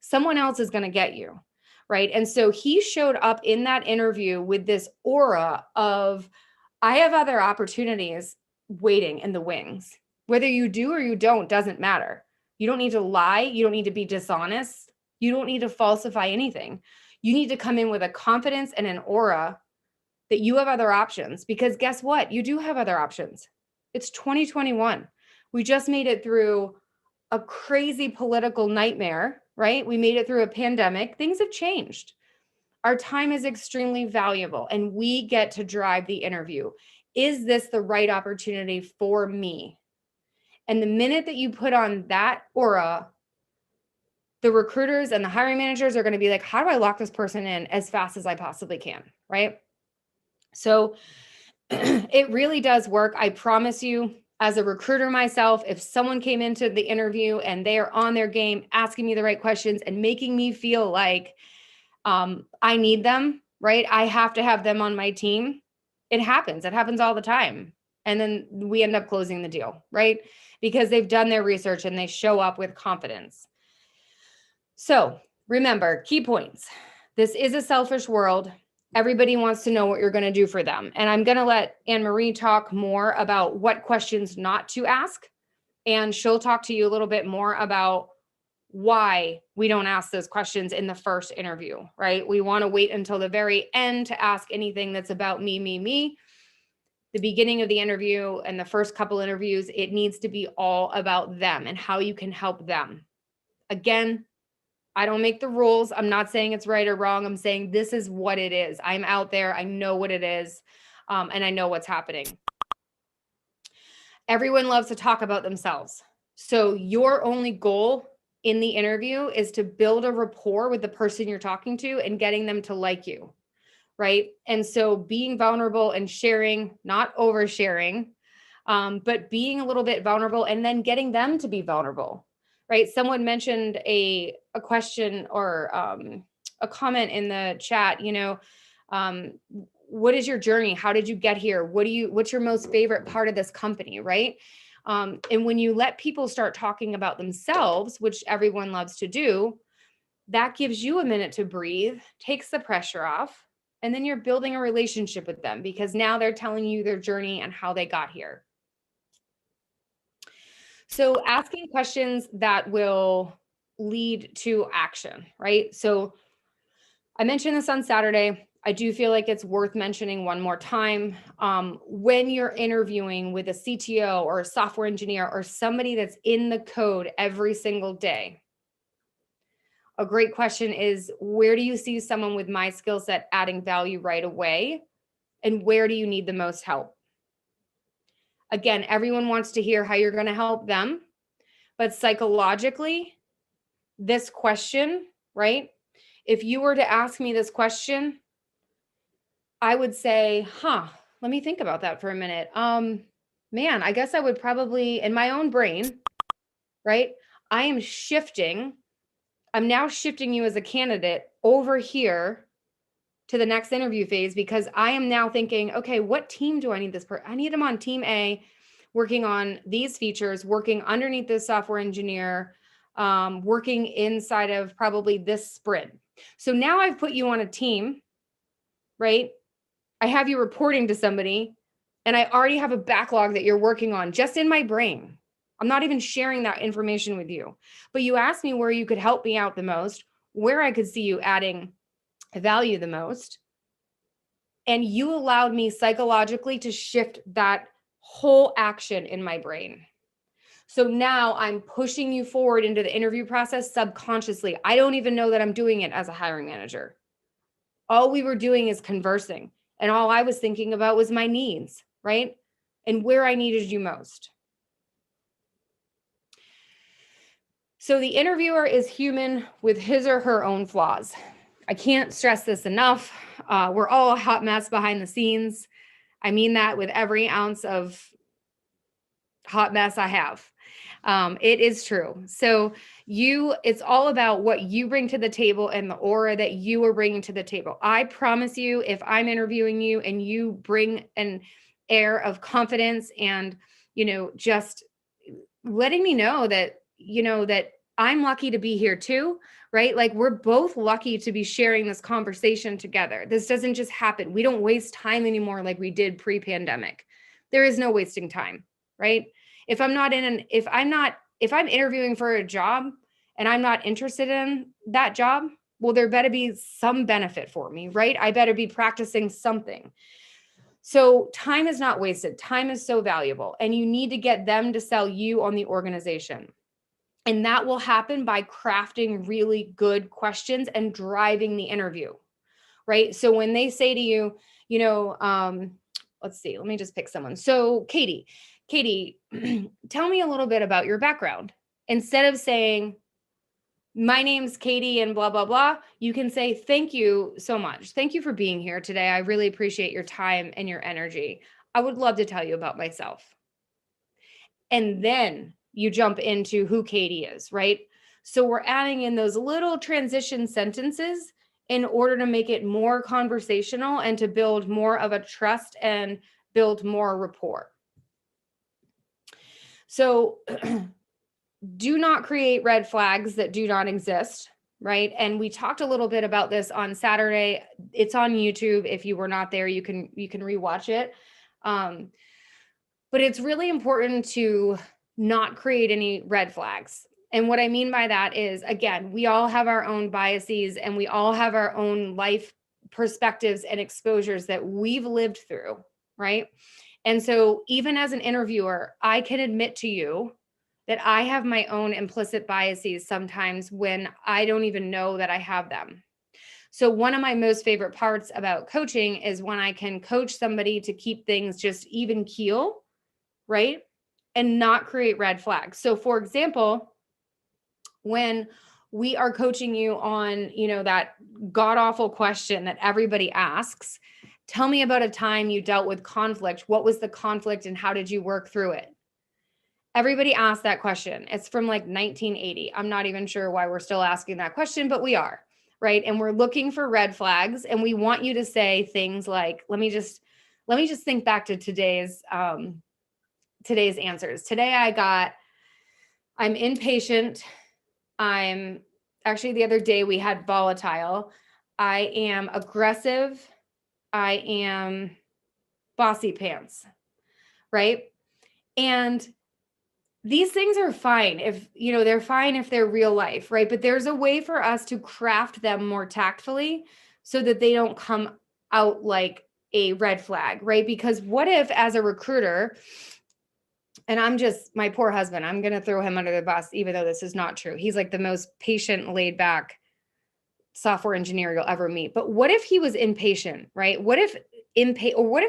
someone else is going to get you. Right. And so he showed up in that interview with this aura of, I have other opportunities waiting in the wings. Whether you do or you don't, doesn't matter. You don't need to lie. You don't need to be dishonest. You don't need to falsify anything. You need to come in with a confidence and an aura that you have other options, because guess what? You do have other options. It's 2021. We just made it through a crazy political nightmare, right? We made it through a pandemic. Things have changed. Our time is extremely valuable and we get to drive the interview. Is this the right opportunity for me? And the minute that you put on that aura, the recruiters and the hiring managers are going to be like, how do I lock this person in as fast as I possibly can, right? So it really does work. I promise you, as a recruiter myself, if someone came into the interview and they are on their game, asking me the right questions and making me feel like I need them, right? I have to have them on my team. It happens. It happens all the time. And then we end up closing the deal, right? Because they've done their research and they show up with confidence. So remember, key points. This is a selfish world. Everybody wants to know what you're going to do for them. And I'm going to let Anne-Marie talk more about what questions not to ask. And she'll talk to you a little bit more about why we don't ask those questions in the first interview, right? We want to wait until the very end to ask anything that's about me. The beginning of the interview and the first couple interviews, it needs to be all about them and how you can help them. Again, I don't make the rules. I'm not saying it's right or wrong. I'm saying this is what it is. I'm out there. I know what it is. And I know what's happening. Everyone loves to talk about themselves. So your only goal in the interview is to build a rapport with the person you're talking to and getting them to like you, right? And so being vulnerable and sharing, not oversharing, but being a little bit vulnerable and then getting them to be vulnerable, right? Someone mentioned a question or a comment in the chat, what is your journey? How did you get here? What's your most favorite part of this company, right? And when you let people start talking about themselves, which everyone loves to do, that gives you a minute to breathe, takes the pressure off, and then you're building a relationship with them because now they're telling you their journey and how they got here. So asking questions that will lead to action, right? So I mentioned this on Saturday. I do feel like it's worth mentioning one more time. When you're interviewing with a CTO or a software engineer or somebody that's in the code every single day, a great question is, where do you see someone with my skill set adding value right away? And where do you need the most help? Again, everyone wants to hear how you're going to help them. But psychologically, this question, right? If you were to ask me this question, I would say, let me think about that for a minute. Man, I guess I would probably, in my own brain, right? I'm now shifting you as a candidate over here to the next interview phase because I am now thinking, okay, what team do I need this person? I need them on team A, working on these features, working underneath this software engineer, working inside of probably this sprint. So now I've put you on a team, right? I have you reporting to somebody and I already have a backlog that you're working on just in my brain. I'm not even sharing that information with you, but you asked me where you could help me out the most, where I could see you adding value the most. And you allowed me psychologically to shift that whole action in my brain. So now I'm pushing you forward into the interview process subconsciously. I don't even know that I'm doing it as a hiring manager. All we were doing is conversing. And all I was thinking about was my needs, right? And where I needed you most. So the interviewer is human with his or her own flaws. I can't stress this enough. We're all a hot mess behind the scenes. I mean that with every ounce of hot mess I have. It is true. So it's all about what you bring to the table and the aura that you are bringing to the table. I promise you, if I'm interviewing you and you bring an air of confidence and, just letting me know that, that I'm lucky to be here too, right? Like we're both lucky to be sharing this conversation together. This doesn't just happen. We don't waste time anymore like we did pre-pandemic. There is no wasting time, right? If I'm interviewing for a job and I'm not interested in that job, well, there better be some benefit for me, right? I better be practicing something. So time is not wasted. Time is so valuable, and you need to get them to sell you on the organization. And that will happen by crafting really good questions and driving the interview, right? So when they say to you, let's see, let me just pick someone. So Katie, tell me a little bit about your background. Instead of saying, my name's Katie and blah, blah, blah, you can say, thank you so much. Thank you for being here today. I really appreciate your time and your energy. I would love to tell you about myself. And then you jump into who Katie is, right? So we're adding in those little transition sentences in order to make it more conversational and to build more of a trust and build more rapport. So do not create red flags that do not exist, right? And we talked a little bit about this on Saturday. It's on YouTube. If you were not there, you can rewatch it. But it's really important to not create any red flags. And what I mean by that is, again, we all have our own biases and we all have our own life perspectives and exposures that we've lived through, right? And so even as an interviewer, I can admit to you that I have my own implicit biases sometimes when I don't even know that I have them. So one of my most favorite parts about coaching is when I can coach somebody to keep things just even keel, right? And not create red flags. So for example, when we are coaching you on, that god-awful question that everybody asks, tell me about a time you dealt with conflict. What was the conflict and how did you work through it? Everybody asks that question. It's from like 1980. I'm not even sure why we're still asking that question, but we are, right? And we're looking for red flags, and we want you to say things like, let me just think back to today's answers. Today I'm impatient. The other day we had volatile. I am aggressive. I am bossy pants, right? And these things are fine they're fine if they're real life, right? But there's a way for us to craft them more tactfully so that they don't come out like a red flag, right? Because what if, as a recruiter, and my poor husband, I'm going to throw him under the bus, even though this is not true. He's like the most patient, laid back software engineer you'll ever meet. But what if he was impatient, right? What if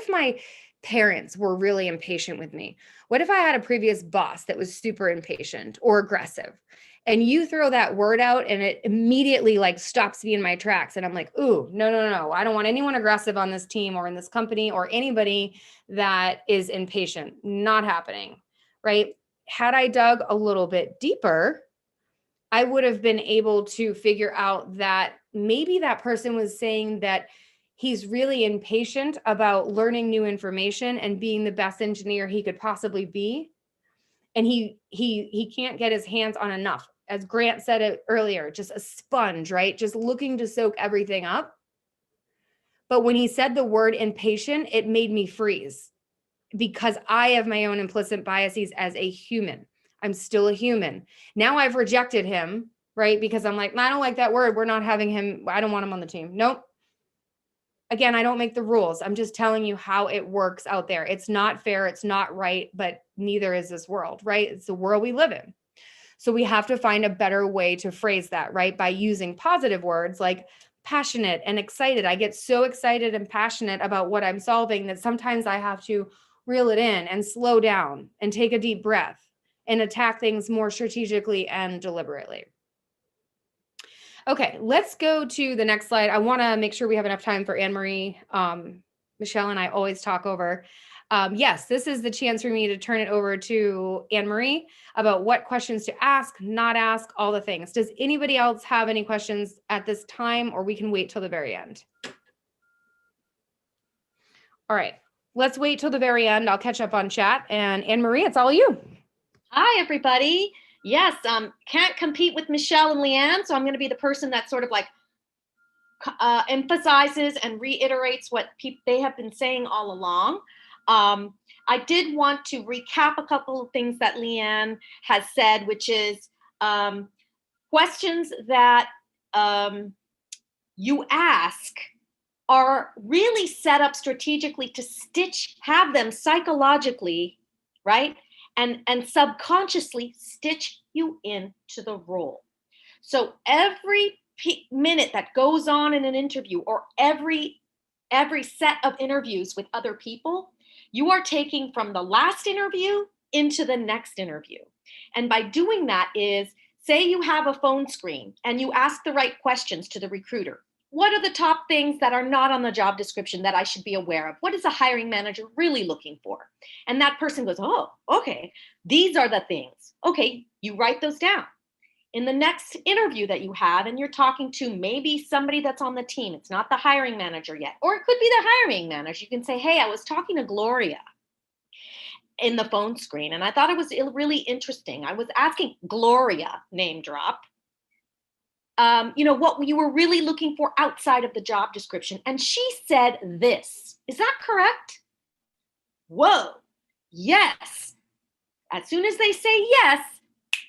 my parents were really impatient with me? What if I had a previous boss that was super impatient or aggressive? And you throw that word out and it immediately like stops me in my tracks. And I'm like, ooh, no. I don't want anyone aggressive on this team or in this company or anybody that is impatient. Not happening, right? Had I dug a little bit deeper, I would have been able to figure out that maybe that person was saying that he's really impatient about learning new information and being the best engineer he could possibly be. And he can't get his hands on enough. As Grant said it earlier, just a sponge, right? Just looking to soak everything up. But when he said the word impatient, it made me freeze because I have my own implicit biases as a human. I'm still a human. Now I've rejected him, right? Because I'm like, I don't like that word. We're not having him. I don't want him on the team. Nope. Again, I don't make the rules. I'm just telling you how it works out there. It's not fair. It's not right, but neither is this world, right? It's the world we live in. So we have to find a better way to phrase that, right? By using positive words like passionate and excited. I get so excited and passionate about what I'm solving that sometimes I have to reel it in and slow down and take a deep breath and attack things more strategically and deliberately. Okay, let's go to the next slide. I want to make sure we have enough time for Anne-Marie. Michelle and I always talk over. Yes, this is the chance for me to turn it over to Anne-Marie about what questions to ask, not ask, all the things. Does anybody else have any questions at this time, or we can wait till the very end? All right, let's wait till the very end. I'll catch up on chat. And Anne-Marie, it's all you. Hi, everybody. Yes, can't compete with Michelle and Leanne, so I'm going to be the person that sort of like emphasizes and reiterates what they have been saying all along. I did want to recap a couple of things that Leanne has said, which is questions that you ask are really set up strategically to have them psychologically, right? And subconsciously stitch you into the role. So every minute that goes on in an interview, or every set of interviews with other people, you are taking from the last interview into the next interview. And by doing that is, say you have a phone screen and you ask the right questions to the recruiter. What are the top things that are not on the job description that I should be aware of? What is a hiring manager really looking for? And that person goes, oh, okay, these are the things. Okay, you write those down. In the next interview that you have, and you're talking to maybe somebody that's on the team, it's not the hiring manager yet, or it could be the hiring manager. You can say, hey, I was talking to Gloria in the phone screen, and I thought it was really interesting. I was asking Gloria, name drop, what you were really looking for outside of the job description. And she said this. Is that correct? Whoa, yes. As soon as they say yes,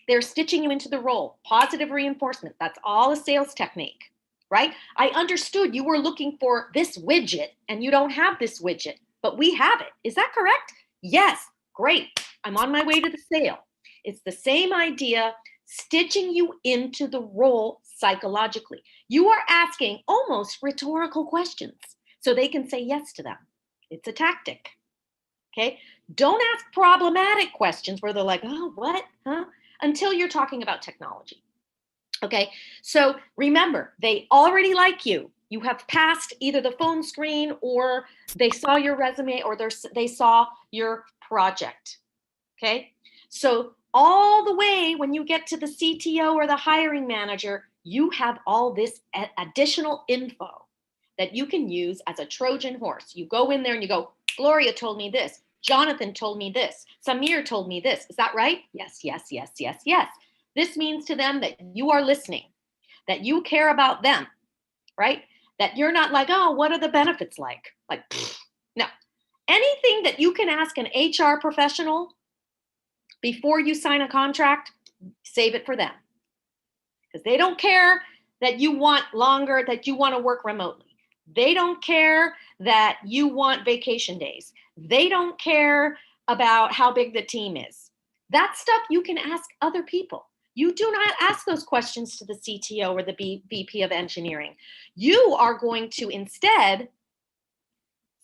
they're stitching you into the role. Positive reinforcement. That's all a sales technique, right? I understood you were looking for this widget and you don't have this widget, but we have it. Is that correct? Yes. Great. I'm on my way to the sale. It's the same idea, stitching you into the role psychologically. You are asking almost rhetorical questions so they can say yes to them. It's a tactic. Okay. Don't ask problematic questions where they're like, oh, what? Huh? Until you're talking about technology. Okay. So remember, they already like you. You have passed either the phone screen, or they saw your resume, or they saw your project. Okay. So all the way when you get to the CTO or the hiring manager, you have all this additional info that you can use as a Trojan horse. You go in there and you go, Gloria told me this. Jonathan told me this. Samir told me this. Is that right? Yes, yes, yes, yes, yes. This means to them that you are listening, that you care about them, right? That you're not like, oh, what are the benefits like? Like, no. Anything that you can ask an HR professional before you sign a contract, save it for them. Because they don't care that you want longer, that you want to work remotely. They don't care that you want vacation days. They don't care about how big the team is. That stuff you can ask other people. You do not ask those questions to the CTO or the VP of engineering. You are going to instead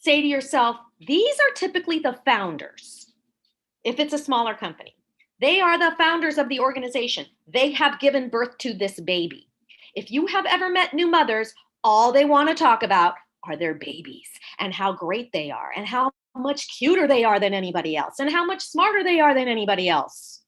say to yourself, these are typically the founders. If it's a smaller company, they are the founders of the organization. They have given birth to this baby. If you have ever met new mothers, all they want to talk about are their babies and how great they are and how much cuter they are than anybody else and how much smarter they are than anybody else.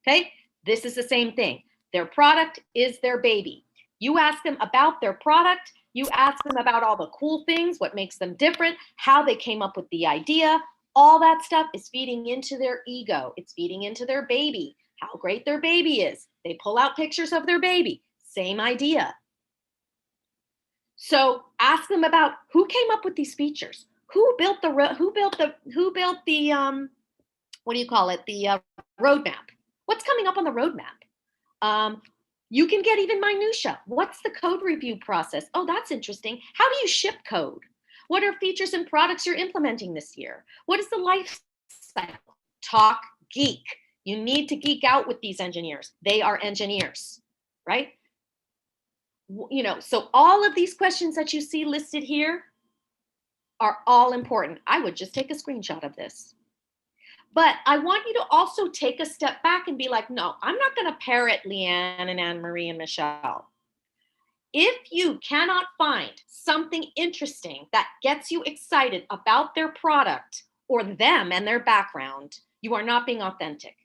Okay, this is the same thing. Their product is their baby. You ask them about their product. You ask them about all the cool things, what makes them different, how they came up with the idea. All that stuff is feeding into their ego. It's feeding into their baby, how great their baby is. They pull out pictures of their baby. Same idea. So ask them about who came up with these features. Who built the what do you call it? The roadmap. What's coming up on the roadmap? You can get even minutia. What's the code review process? Oh, that's interesting. How do you ship code? What are features and products you're implementing this year? What is the life cycle? Talk geek. You need to geek out with these engineers. They are engineers, right? So all of these questions that you see listed here are all important. I would just take a screenshot of this. But I want you to also take a step back and be like, no, I'm not going to parrot Leanne and Anne-Marie and Michelle. If you cannot find something interesting that gets you excited about their product or them and their background, you are not being authentic.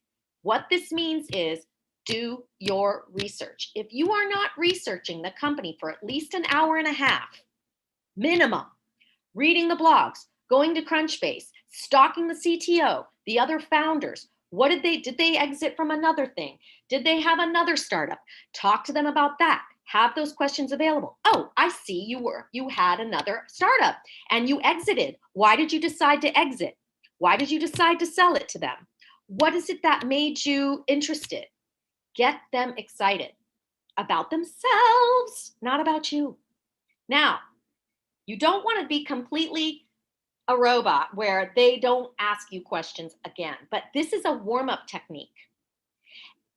What this means is do your research. If you are not researching the company for at least an hour and a half, minimum, reading the blogs, going to Crunchbase, stalking the CTO, the other founders. What did they exit from another thing? Did they have another startup? Talk to them about that. Have those questions available. Oh, I see you had another startup and you exited. Why did you decide to exit? Why did you decide to sell it to them? What is it that made you interested? Get them excited about themselves, not about you. Now, you don't want to be completely a robot where they don't ask you questions again, but this is a warm-up technique.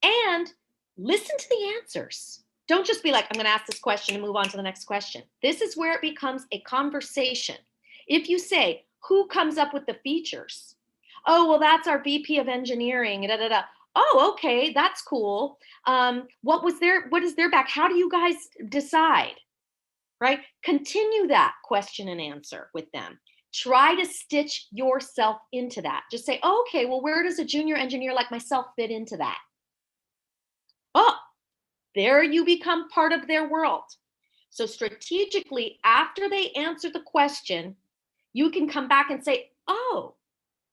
And listen to the answers. Don't just be like, I'm going to ask this question and move on to the next question. This is where it becomes a conversation. If you say, who comes up with the features? Oh, well, that's our VP of engineering. Da, da, da. Oh, okay, that's cool. What is their back? How do you guys decide? Right? Continue that question and answer with them. Try to stitch yourself into that. Just say, oh, okay, well, where does a junior engineer like myself fit into that? Oh, there you become part of their world. So strategically, after they answer the question, you can come back and say, oh,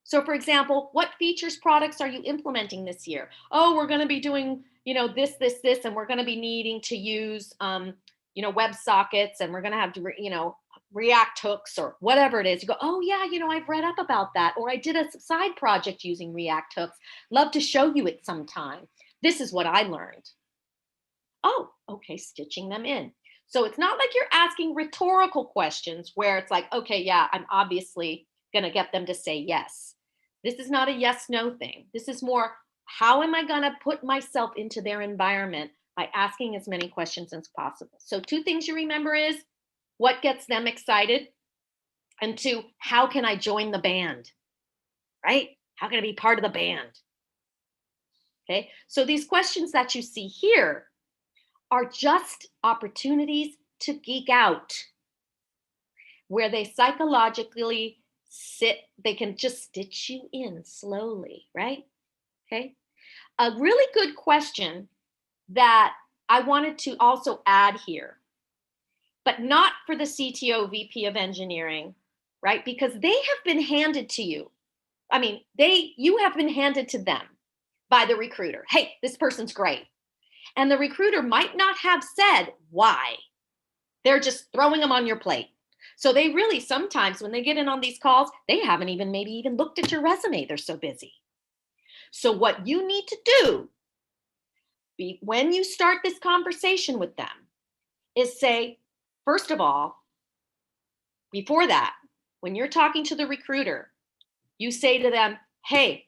so for example, what features, products are you implementing this year? Oh, we're going to be doing, this, and we're going to be needing to use, WebSockets, and we're going to have to, React hooks or whatever it is. You go, oh yeah, I've read up about that, or I did a side project using React hooks. Love to show you it sometime. This is what I learned. Oh, okay, stitching them in. So it's not like you're asking rhetorical questions where it's like, okay, yeah, I'm obviously going to get them to say yes. This is not a yes-no thing. This is more, how am I going to put myself into their environment by asking as many questions as possible? So 2 things you remember is, what gets them excited? And 2, how can I join the band? Right? How can I be part of the band? Okay, so these questions that you see here are just opportunities to geek out, where they psychologically they can just stitch you in slowly, right? Okay, a really good question that I wanted to also add here, but not for the CTO, VP of engineering, right? Because they have been handed to you. I mean, you have been handed to them by the recruiter. Hey, this person's great. And the recruiter might not have said why. They're just throwing them on your plate. So they really, sometimes when they get in on these calls, they haven't maybe even looked at your resume. They're so busy. So what you need to do when you start this conversation with them is say, first of all, before that, when you're talking to the recruiter, you say to them, hey,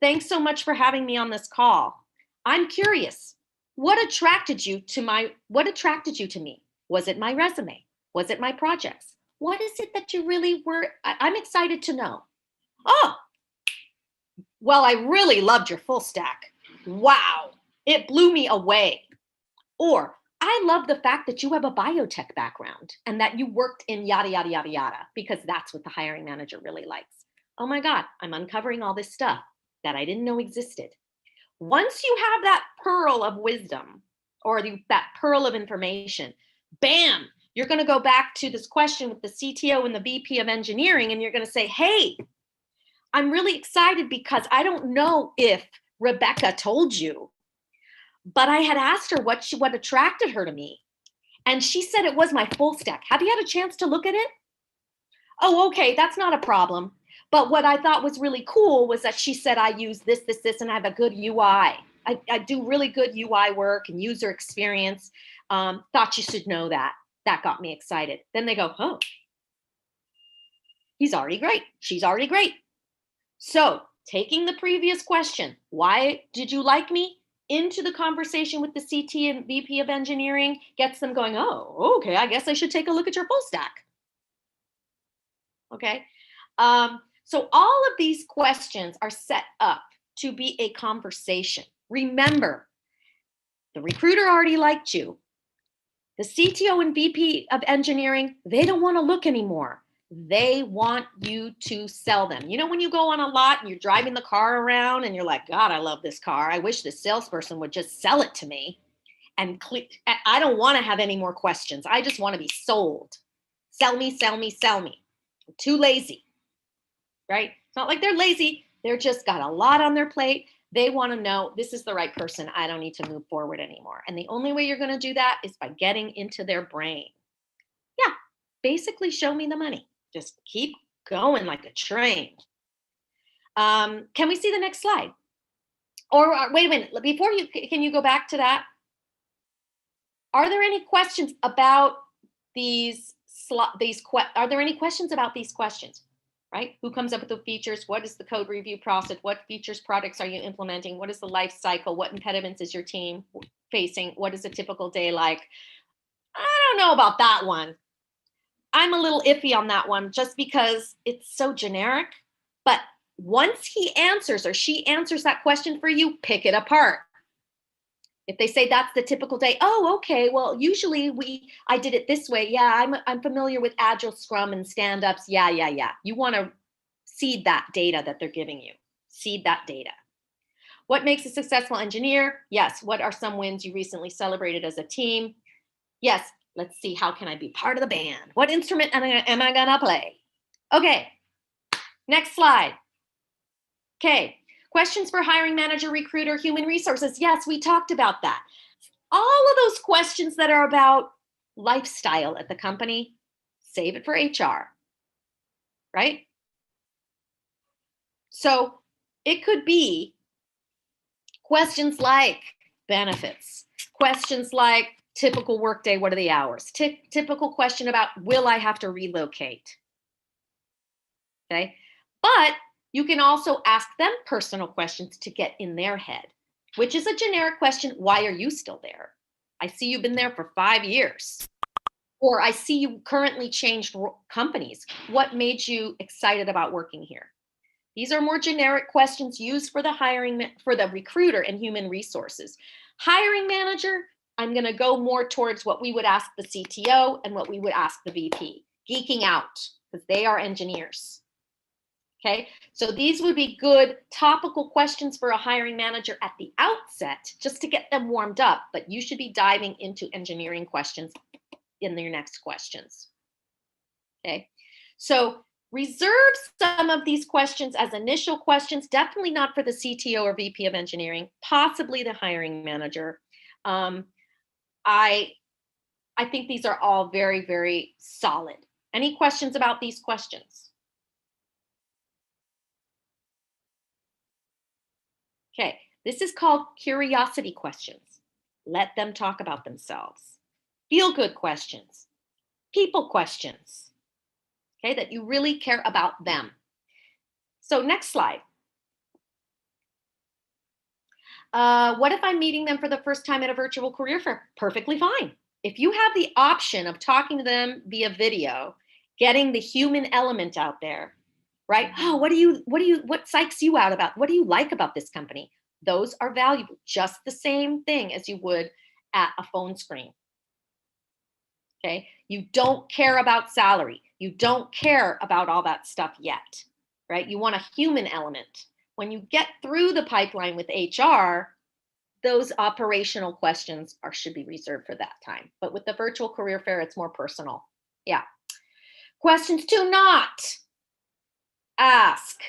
thanks so much for having me on this call. I'm curious, what attracted you to me? Was it my resume? Was it my projects? What is it that you really were? I'm excited to know. Oh, well, I really loved your full stack. Wow, it blew me away. Or, I love the fact that you have a biotech background and that you worked in yada, yada, yada, yada, because that's what the hiring manager really likes. Oh my God, I'm uncovering all this stuff that I didn't know existed. Once you have that pearl of wisdom or that pearl of information, bam, you're going to go back to this question with the CTO and the VP of engineering, and you're going to say, hey, I'm really excited because I don't know if Rebecca told you, but I had asked her what attracted her to me. And she said it was my full stack. Have you had a chance to look at it? Oh, okay, that's not a problem. But what I thought was really cool was that she said I use this, and I have a good UI. I do really good UI work and user experience. Thought you should know that. That got me excited. Then they go, oh, he's already great. She's already great. So taking the previous question, why did you like me, into the conversation with the CT and VP of engineering gets them going, oh, okay, I guess I should take a look at your full stack. Okay. So all of these questions are set up to be a conversation. Remember, the recruiter already liked you. The CTO and VP of engineering, they don't want to look anymore. They want you to sell them. You know, when you go on a lot and you're driving the car around and you're like, God, I love this car. I wish this salesperson would just sell it to me. And I don't want to have any more questions. I just want to be sold. Sell me, sell me, sell me. I'm too lazy, right? It's not like they're lazy. They're just got a lot on their plate. They want to know this is the right person. I don't need to move forward anymore. And the only way you're going to do that is by getting into their brain. Yeah, basically show me the money. Just keep going like a train. Can we see the next slide? Or wait a minute, before you, can you go back to that? Are there any questions about are there any questions about these questions? Right? Who comes up with the features? What is the code review process? What features, products are you implementing? What is the life cycle? What impediments is your team facing? What is a typical day like? I don't know about that one. I'm a little iffy on that one just because it's so generic. But once he answers or she answers that question for you, pick it apart. If they say that's the typical day, oh, okay, well, usually I did it this way. Yeah, I'm familiar with Agile, Scrum, and stand-ups. Yeah. You want to seed that data that they're giving you. Seed that data. What makes a successful engineer? Yes. What are some wins you recently celebrated as a team? Yes. Let's see, how can I be part of the band? What instrument am I gonna play? Okay, next slide. Okay. Questions for hiring manager, recruiter, human resources. Yes, we talked about that. All of those questions that are about lifestyle at the company, save it for HR, right? So it could be questions like benefits, questions like typical workday, what are the hours? Typical question about, will I have to relocate? Okay, but you can also ask them personal questions to get in their head, which is a generic question. Why are you still there? I see you've been there for 5 years. Or I see you currently changed companies. What made you excited about working here? These are more generic questions used for the recruiter and human resources. Hiring manager, I'm going to go more towards what we would ask the CTO and what we would ask the VP. Geeking out, because they are engineers. Okay, so these would be good topical questions for a hiring manager at the outset, just to get them warmed up, but you should be diving into engineering questions in your next questions. Okay, so reserve some of these questions as initial questions, definitely not for the CTO or VP of engineering, possibly the hiring manager. I think these are all very, very solid. Any questions about these questions? Okay, this is called curiosity questions. Let them talk about themselves. Feel-good questions. People questions. Okay, that you really care about them. So next slide. What if I'm meeting them for the first time at a virtual career fair? Perfectly fine. If you have the option of talking to them via video, getting the human element out there, right? Oh, what psychs you out about? What do you like about this company? Those are valuable, just the same thing as you would at a phone screen. Okay, you don't care about salary. You don't care about all that stuff yet, right? You want a human element. When you get through the pipeline with HR, those operational questions should be reserved for that time. But with the virtual career fair, it's more personal. Yeah. Questions to not ask.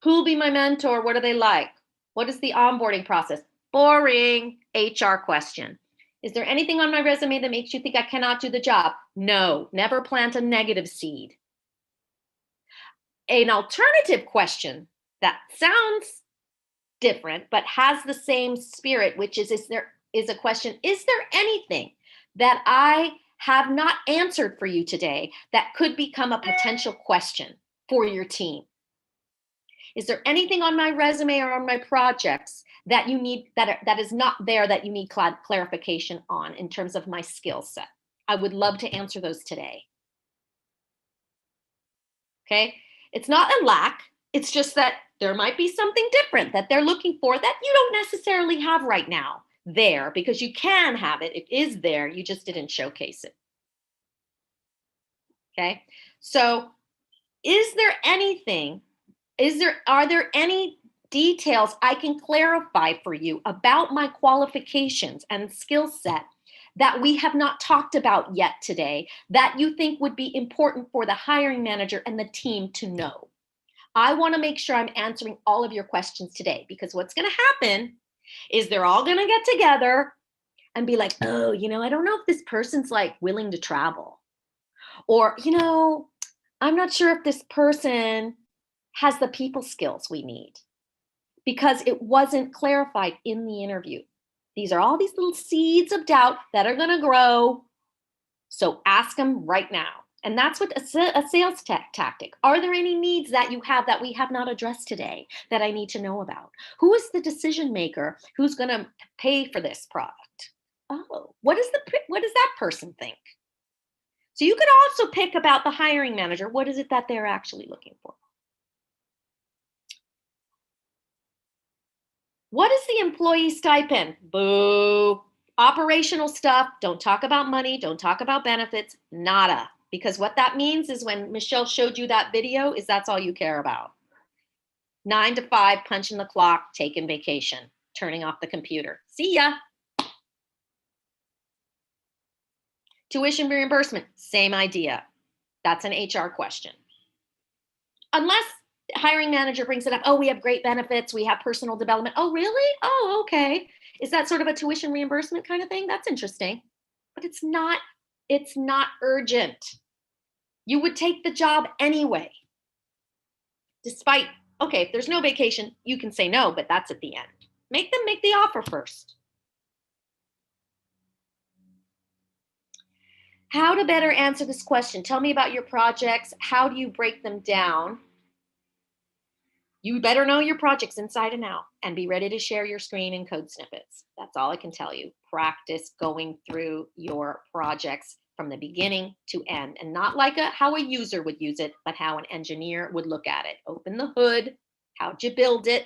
Who'll be my mentor? What are they like? What is the onboarding process? Boring HR question. Is there anything on my resume that makes you think I cannot do the job? No, never plant a negative seed. An alternative question that sounds different, but has the same spirit, which is there anything that I have not answered for you today that could become a potential question for your team? Is there anything on my resume or on my projects that you need that is not there that you need clarification on in terms of my skill set? I would love to answer those today. Okay? It's not a lack. It's just that there might be something different that they're looking for that you don't necessarily have right now there, because you can have it. It is there. You just didn't showcase it. Okay? So, are there any details I can clarify for you about my qualifications and skill set that we have not talked about yet today that you think would be important for the hiring manager and the team to know? I want to make sure I'm answering all of your questions today, because what's going to happen is they're all going to get together and be like, oh, I don't know if this person's like willing to travel. Or, I'm not sure if this person has the people skills we need, because it wasn't clarified in the interview. These are all these little seeds of doubt that are going to grow. So ask them right now. And that's what a sales tactic. Are there any needs that you have that we have not addressed today that I need to know about? Who is the decision maker who's going to pay for this product? Oh, what does that person think? So you could also pick about the hiring manager. What is it that they're actually looking for? What is the employee stipend? Boo. Operational stuff. Don't talk about money. Don't talk about benefits. Nada. Because what that means is when Michelle showed you that video, is that's all you care about. 9 to 5, punching the clock, taking vacation, turning off the computer. See ya. Tuition reimbursement, same idea. That's an HR question. Unless the hiring manager brings it up, oh, we have great benefits, we have personal development. Oh, really? Oh, okay. Is that sort of a tuition reimbursement kind of thing? That's interesting. But it's not urgent. You would take the job anyway. Despite, okay, if there's no vacation, you can say no, but that's at the end. Make them make the offer first. How to better answer this question? Tell me about your projects. How do you break them down? You better know your projects inside and out and be ready to share your screen and code snippets. That's all I can tell you. Practice going through your projects from the beginning to end, and not like how a user would use it, but how an engineer would look at it. Open the hood. How'd you build it?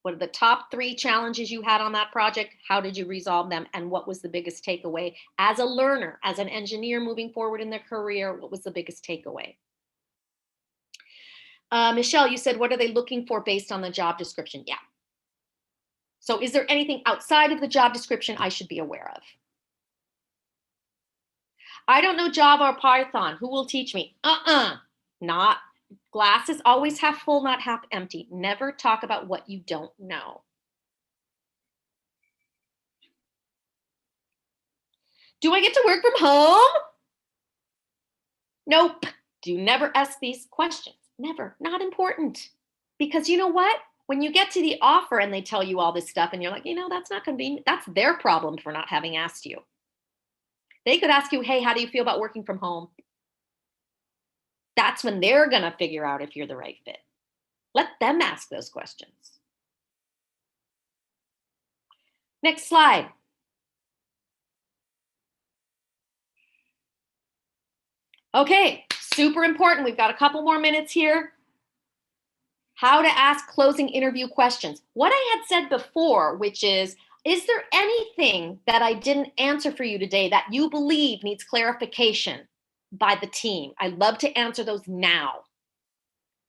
What are the top 3 challenges you had on that project? How did you resolve them? And what was the biggest takeaway? As a learner, as an engineer moving forward in their career, what was the biggest takeaway? Michelle, you said, what are they looking for based on the job description? Yeah. So is there anything outside of the job description I should be aware of? I don't know Java or Python. Who will teach me? Not. Glasses always half full, not half empty. Never talk about what you don't know. Do I get to work from home? Nope. Do never ask these questions. Never. Not important. Because you know what? When you get to the offer and they tell you all this stuff and you're like, that's not convenient. That's their problem for not having asked you. They could ask you, hey, how do you feel about working from home? That's when they're going to figure out if you're the right fit. Let them ask those questions. Next slide. Okay, super important. We've got a couple more minutes here. How to ask closing interview questions. What I had said before, which is there anything that I didn't answer for you today that you believe needs clarification by the team? I'd love to answer those now.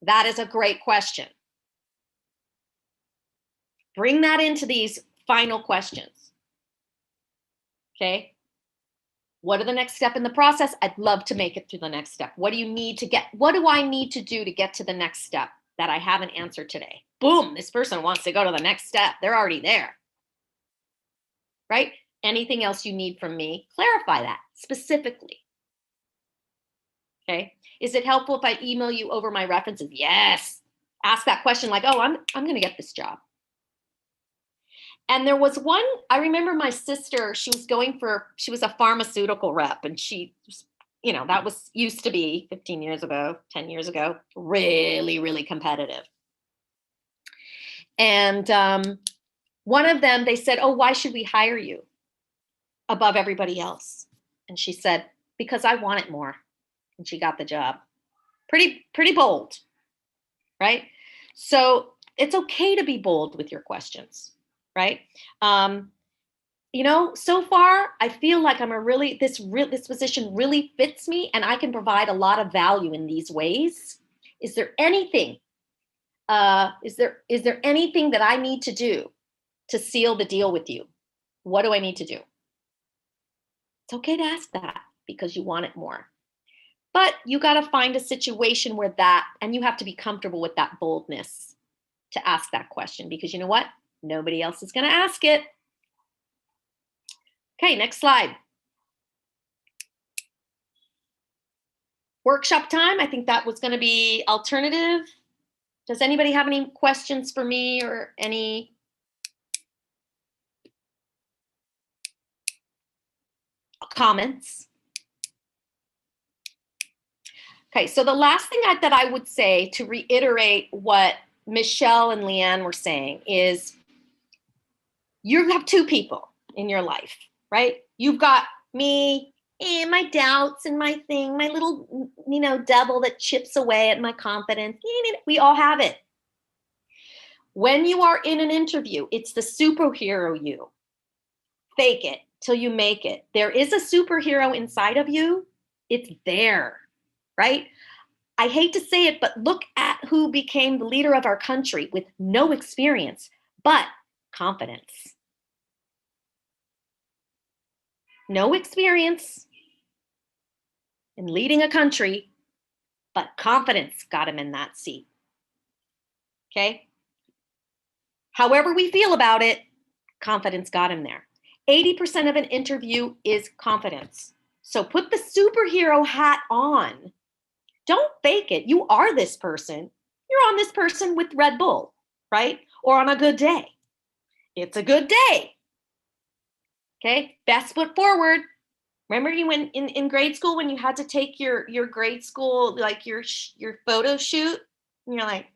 That is a great question. Bring that into these final questions. Okay. What are the next step in the process? I'd love to make it through the next step. What do I need to do to get to the next step that I haven't answered today? Boom, this person wants to go to the next step. They're already there. Right? Anything else you need from me? Clarify that specifically. Okay. Is it helpful if I email you over my references? Yes. Ask that question like, oh, I'm going to get this job. And there was one, I remember my sister, she was a pharmaceutical rep, and she, that was used to be 15 years ago, 10 years ago, really, really competitive. And one of them, they said, "Oh, why should we hire you above everybody else?" And she said, "Because I want it more." And she got the job. Pretty bold, right? So it's okay to be bold with your questions, right? So far I feel like this position really fits me, and I can provide a lot of value in these ways. Is there anything? Is there anything that I need to do to seal the deal with you? What do I need to do? It's okay to ask that because you want it more. But you got to find a situation where and you have to be comfortable with that boldness to ask that question, because you know what? Nobody else is going to ask it. Okay, next slide. Workshop time. I think that was going to be alternative. Does anybody have any questions for me or any comments? Okay, so the last thing that I would say to reiterate what Michelle and Leanne were saying is you have two people in your life, right? You've got me and my doubts and my little, devil that chips away at my confidence. We all have it. When you are in an interview, it's the superhero you. Fake it till you make it. There is a superhero inside of you. It's there. Right? I hate to say it, but look at who became the leader of our country with no experience, but confidence. No experience in leading a country, but confidence got him in that seat. Okay? However we feel about it, confidence got him there. 80% of an interview is confidence. So put the superhero hat on. Don't fake it. You are this person. You're on this person with Red Bull, right? Or on a good day. It's a good day. Okay, best foot forward. Remember you in grade school when you had to take your grade school, like your photo shoot? And you're like,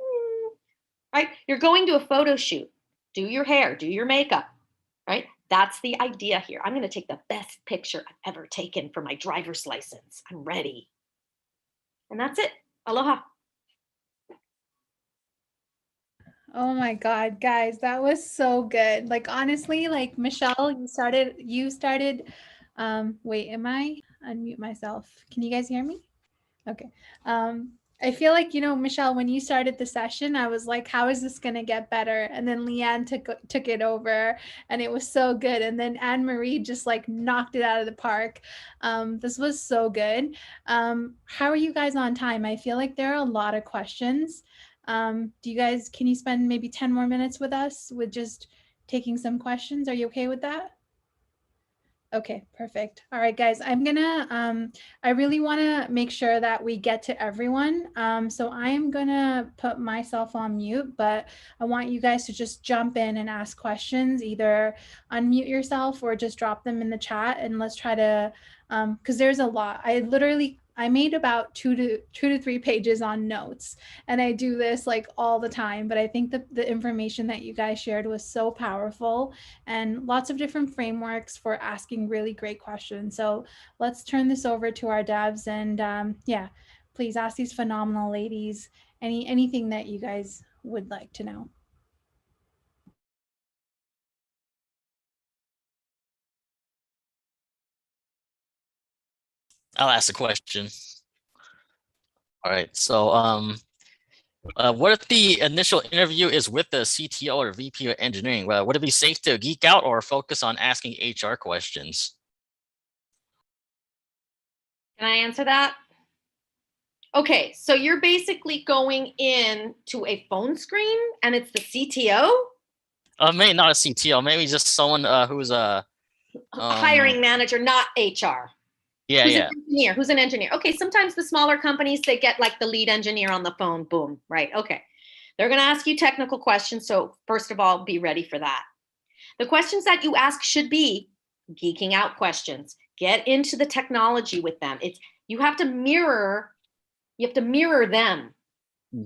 right? You're going to a photo shoot. Do your hair, do your makeup, right? That's the idea here. I'm going to take the best picture I've ever taken for my driver's license. I'm ready. And that's it. Aloha. Oh my God, guys, that was so good. Like, honestly, like Michelle, you started, wait, am I unmute myself? Can you guys hear me? Okay. I feel like, Michelle, when you started the session, I was like, how is this going to get better? And then Leanne took it over, and it was so good. And then Anne-Marie just like knocked it out of the park. This was so good. How are you guys on time? I feel like there are a lot of questions. Can you spend maybe 10 more minutes with us with just taking some questions? Are you okay with that? Okay, perfect. All right, guys, I really want to make sure that we get to everyone. So I am gonna put myself on mute, but I want you guys to just jump in and ask questions, either unmute yourself or just drop them in the chat, and let's try to, because there's a lot. I made about two to three pages on notes, and I do this like all the time, but I think the information that you guys shared was so powerful, and lots of different frameworks for asking really great questions. So let's turn this over to our devs, and yeah, please ask these phenomenal ladies anything that you guys would like to know. I'll ask a question. All right. So, what if the initial interview is with the CTO or VP of engineering? Would it be safe to geek out or focus on asking HR questions? Can I answer that? Okay, so you're basically going in to a phone screen and it's the CTO? Maybe not a CTO, maybe just someone who's a hiring manager, not HR. Yeah, Who's an engineer? Who's an engineer? Okay, sometimes the smaller companies, they get like the lead engineer on the phone, boom, right? Okay. They're going to ask you technical questions. So first of all, be ready for that. The questions that you ask should be geeking out questions. Get into the technology with them. You have to mirror them.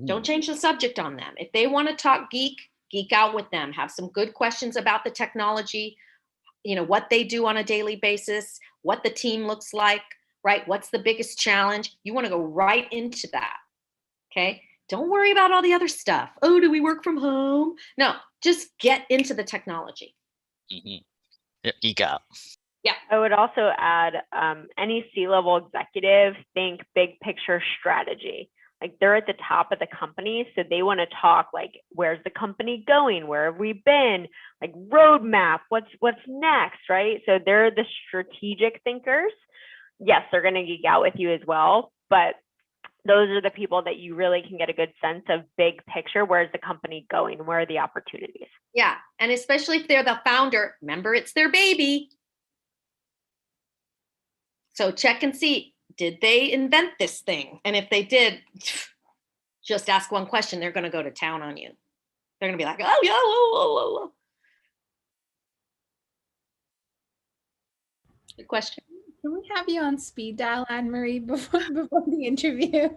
Don't change the subject on them. If they want to talk geek out with them. Have some good questions about the technology, what they do on a daily basis, what the team looks like, right? What's the biggest challenge? You want to go right into that. Okay. Don't worry about all the other stuff. Oh, do we work from home? No, just get into the technology. Yeah, geek out. Yeah. I would also add any C-level executive, think big picture strategy. Like they're at the top of the company, so they want to talk like, where's the company going? Where have we been? Like roadmap, what's next, right? So they're the strategic thinkers. Yes, they're going to geek out with you as well, but those are the people that you really can get a good sense of big picture. Where's the company going? Where are the opportunities? Yeah. And especially if they're the founder, remember it's their baby. So check and see, did they invent this thing? And if they did, just ask one question. They're going to go to town on you. They're going to be like, oh, yeah, whoa. Good question. Can we have you on speed dial, Anne Marie, before the interview?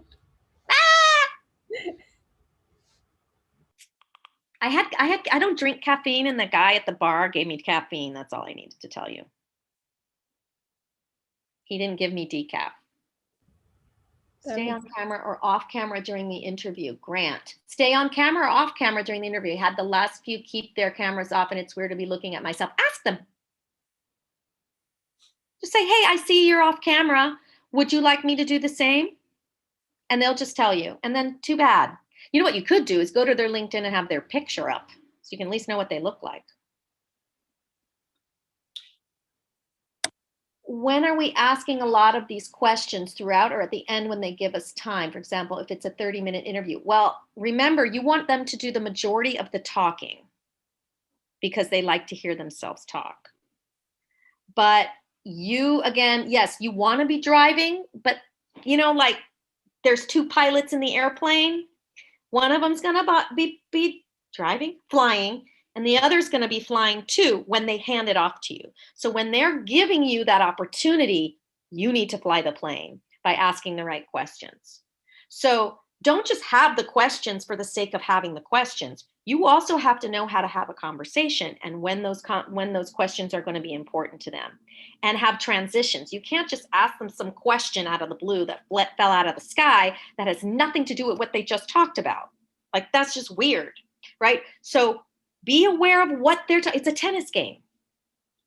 I don't drink caffeine, and the guy at the bar gave me caffeine. That's all I needed to tell you. He didn't give me decaf. Stay on camera or off camera during the interview. Grant, stay on camera or off camera during the interview. Had the last few keep their cameras off, and it's weird to be looking at myself. Ask them. Just say, hey, I see you're off camera. Would you like me to do the same? And they'll just tell you. And then too bad. You know what you could do is go to their LinkedIn and have their picture up so you can at least know what they look like. When are we asking a lot of these questions throughout or at the end when they give us time? For example, if it's a 30-minute interview. Well, remember, you want them to do the majority of the talking because they like to hear themselves talk. But you, again, yes, you want to be driving, but like there's two pilots in the airplane. One of them's going to be driving, flying, and the other's going to be flying too when they hand it off to you. So when they're giving you that opportunity, you need to fly the plane by asking the right questions. So don't just have the questions for the sake of having the questions. You also have to know how to have a conversation and when those questions are going to be important to them, and have transitions. You can't just ask them some question out of the blue that fell out of the sky that has nothing to do with what they just talked about. Like that's just weird, right? So be aware of what it's a tennis game,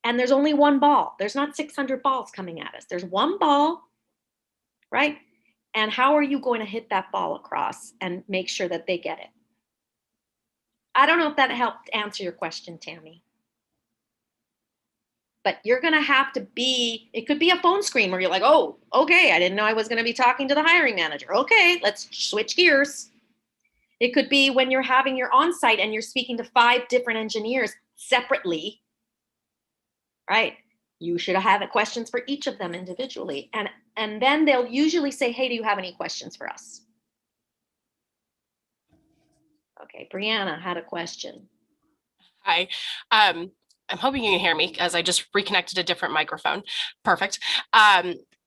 and there's only one ball. There's not 600 balls coming at us. There's one ball, right? And how are you going to hit that ball across and make sure that they get it? I don't know if that helped answer your question, Tammy. But you're going to have to it could be a phone screen where you're like, oh, okay, I didn't know I was going to be talking to the hiring manager. Okay, let's switch gears. It could be when you're having your on-site and you're speaking to 5 different engineers separately, right? You should have questions for each of them individually. And then they'll usually say, hey, do you have any questions for us? Okay, Brianna had a question. Hi. I'm hoping you can hear me as I just reconnected a different microphone. Perfect.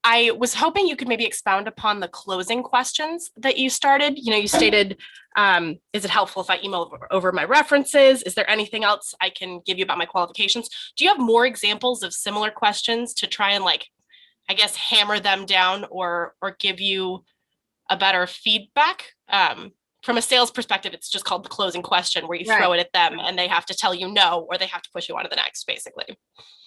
I was hoping you could maybe expound upon the closing questions that you started. You stated, is it helpful if I email over my references? Is there anything else I can give you about my qualifications? Do you have more examples of similar questions to try and hammer them down or give you a better feedback? From a sales perspective, it's just called the closing question, where you throw it at them and they have to tell you no, or they have to push you on to the next, basically.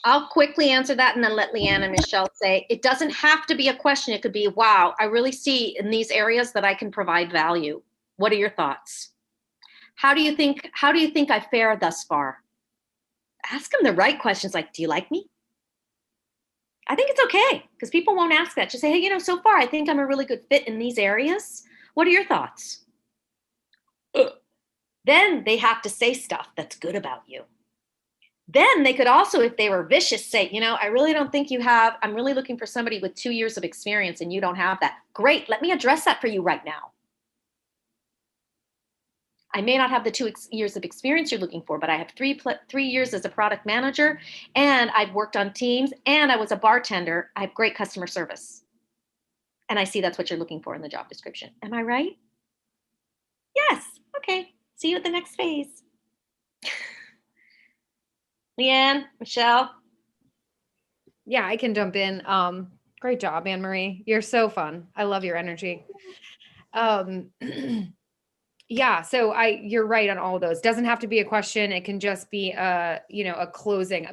I'll quickly answer that and then let Leanne and Michelle say. It doesn't have to be a question. It could be, wow, I really see in these areas that I can provide value. What are your thoughts? How do you think I fare thus far? Ask them the right questions, like, do you like me? I think it's okay, because people won't ask that. Just say, hey, so far I think I'm a really good fit in these areas. What are your thoughts? Then they have to say stuff that's good about you. Then they could also, if they were vicious, say, I really don't think you have, I'm really looking for somebody with 2 years of experience and you don't have that. Great, let me address that for you right now. I may not have the 2 years of experience you're looking for, but I have 3 years as a product manager, and I've worked on teams, and I was a bartender. I have great customer service. And I see that's what you're looking for in the job description. Am I right? Yes. Okay. See you at the next phase. Leanne, Michelle. Yeah, I can jump in. Great job, Anne Marie. You're so fun. I love your energy. Yeah, so you're right on all of those. Doesn't have to be a question. It can just be a closing.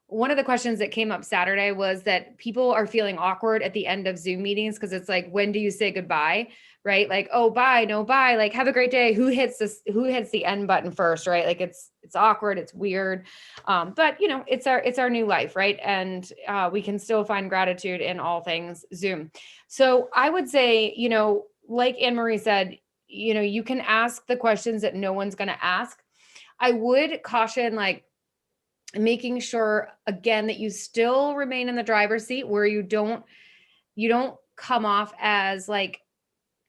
One of the questions that came up Saturday was that people are feeling awkward at the end of Zoom meetings because it's like, when do you say goodbye? Right? Like, oh, bye, no, bye. Like, have a great day. Who hits the end button first? Right? Like, it's awkward. It's weird. But it's our new life, right? And we can still find gratitude in all things Zoom. So I would say, like Anne Marie said, you can ask the questions that no one's going to ask. I would caution, like, making sure again that you still remain in the driver's seat, where you don't come off as like,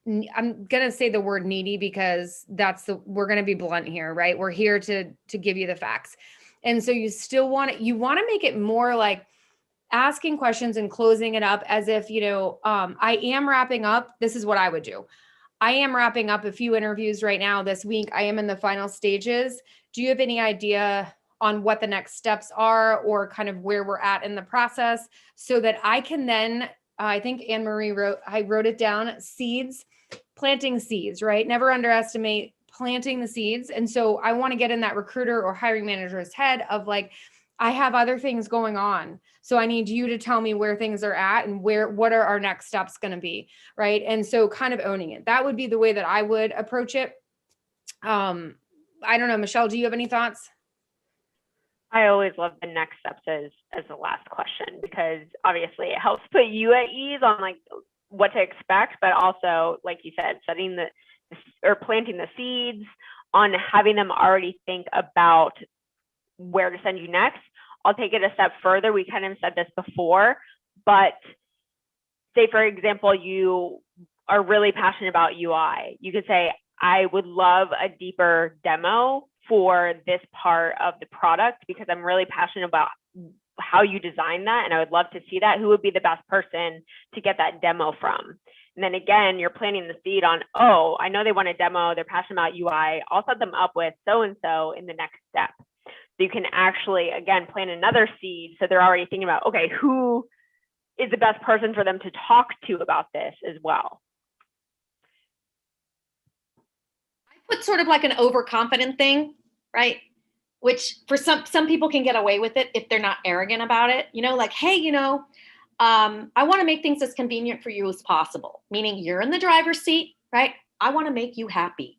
I'm going to say the word needy, because we're going to be blunt here, right? We're here to give you the facts. And so you still you want to make it more like asking questions and closing it up as if, I am wrapping up. This is what I would do. I am wrapping up a few interviews right now this week. I am in the final stages. Do you have any idea on what the next steps are, or kind of where we're at in the process, so that I can then, I think Anne Marie I wrote it down, planting seeds, right? Never underestimate planting the seeds. And so I want to get in that recruiter or hiring manager's head of like, I have other things going on. So I need you to tell me where things are at and what are our next steps going to be, right? And so kind of owning it. That would be the way that I would approach it. I don't know, Michelle, do you have any thoughts? I always love the next steps as the last question, because obviously it helps put you at ease on like what to expect, but also, like you said, planting the seeds on having them already think about where to send you next. I'll take it a step further. We kind of said this before, but say, for example, you are really passionate about UI. You could say, I would love a deeper demo for this part of the product, because I'm really passionate about how you design that, and I would love to see that. Who would be the best person to get that demo from? And then again, you're planting the seed on, oh, I know they want a demo, they're passionate about UI, I'll set them up with so-and-so in the next step. So you can actually, again, plant another seed, so they're already thinking about, okay, who is the best person for them to talk to about this as well. I put sort of like an overconfident thing, right? Which for some people can get away with it if they're not arrogant about it. Like, hey, I want to make things as convenient for you as possible. Meaning you're in the driver's seat, right? I want to make you happy.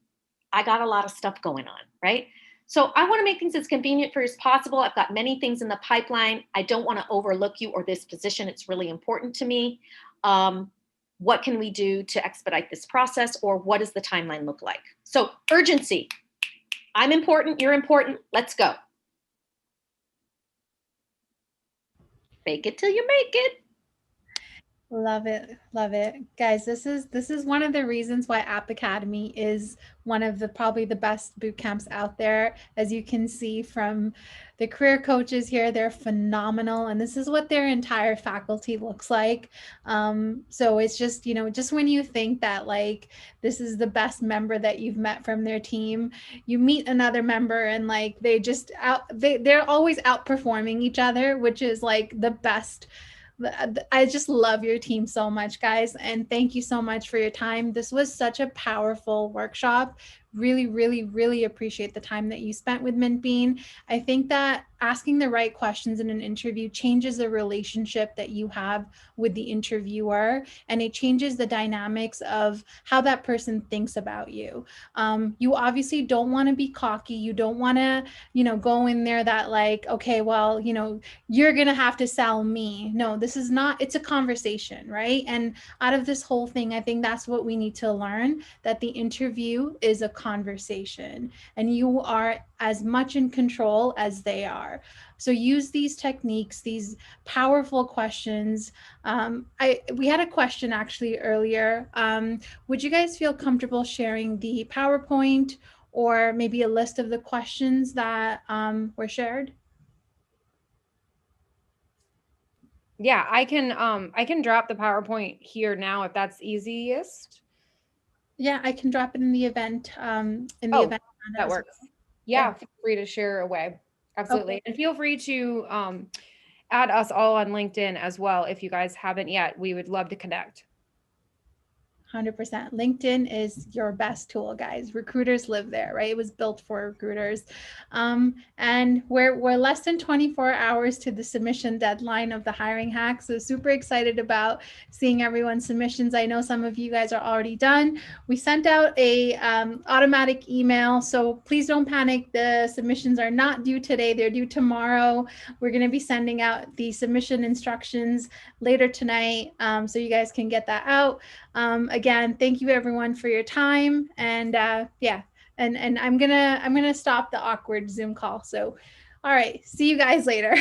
I got a lot of stuff going on, right? So I want to make things as convenient for you as possible. I've got many things in the pipeline. I don't want to overlook you or this position. It's really important to me. What can we do to expedite this process, or what does the timeline look like? So urgency. I'm important, you're important, let's go. Fake it till you make it. Love it. Love it. Guys, this is one of the reasons why App Academy is one of probably the best boot camps out there. As you can see from the career coaches here, they're phenomenal. And this is what their entire faculty looks like. So it's just, just when you think that like, this is the best member that you've met from their team, you meet another member and like, they're always outperforming each other, which is like the best. I just love your team so much, guys. And thank you so much for your time. This was such a powerful workshop. Really, really, really appreciate the time that you spent with Mint Bean. I think that asking the right questions in an interview changes the relationship that you have with the interviewer, and it changes the dynamics of how that person thinks about you. You obviously don't want to be cocky. You don't want to, go in there that like, okay, well, you're going to have to sell me. No, this is not, it's a conversation, right? And out of this whole thing, I think that's what we need to learn, that the interview is a conversation, and you are as much in control as they are. So use these techniques, these powerful questions. We had a question actually earlier. Would you guys feel comfortable sharing the PowerPoint or maybe a list of the questions that were shared? Yeah, I can drop the PowerPoint here now if that's easiest. Yeah, I can drop it in the event. Oh, Event that as works. well. Yeah, feel free to share away. Absolutely. Okay. And feel free to add us all on LinkedIn as well if you guys haven't yet. We would love to connect. 100%. LinkedIn is your best tool, guys. Recruiters live there, right? It was built for recruiters. And we're less than 24 hours to the submission deadline of the hiring hack. So super excited about seeing everyone's submissions. I know some of you guys are already done. We sent out a automatic email, so please don't panic. The submissions are not due today. They're due tomorrow. We're going to be sending out the submission instructions later tonight, so you guys can get that out. Again, thank you everyone for your time, and yeah, and I'm gonna stop the awkward Zoom call. So, all right, see you guys later.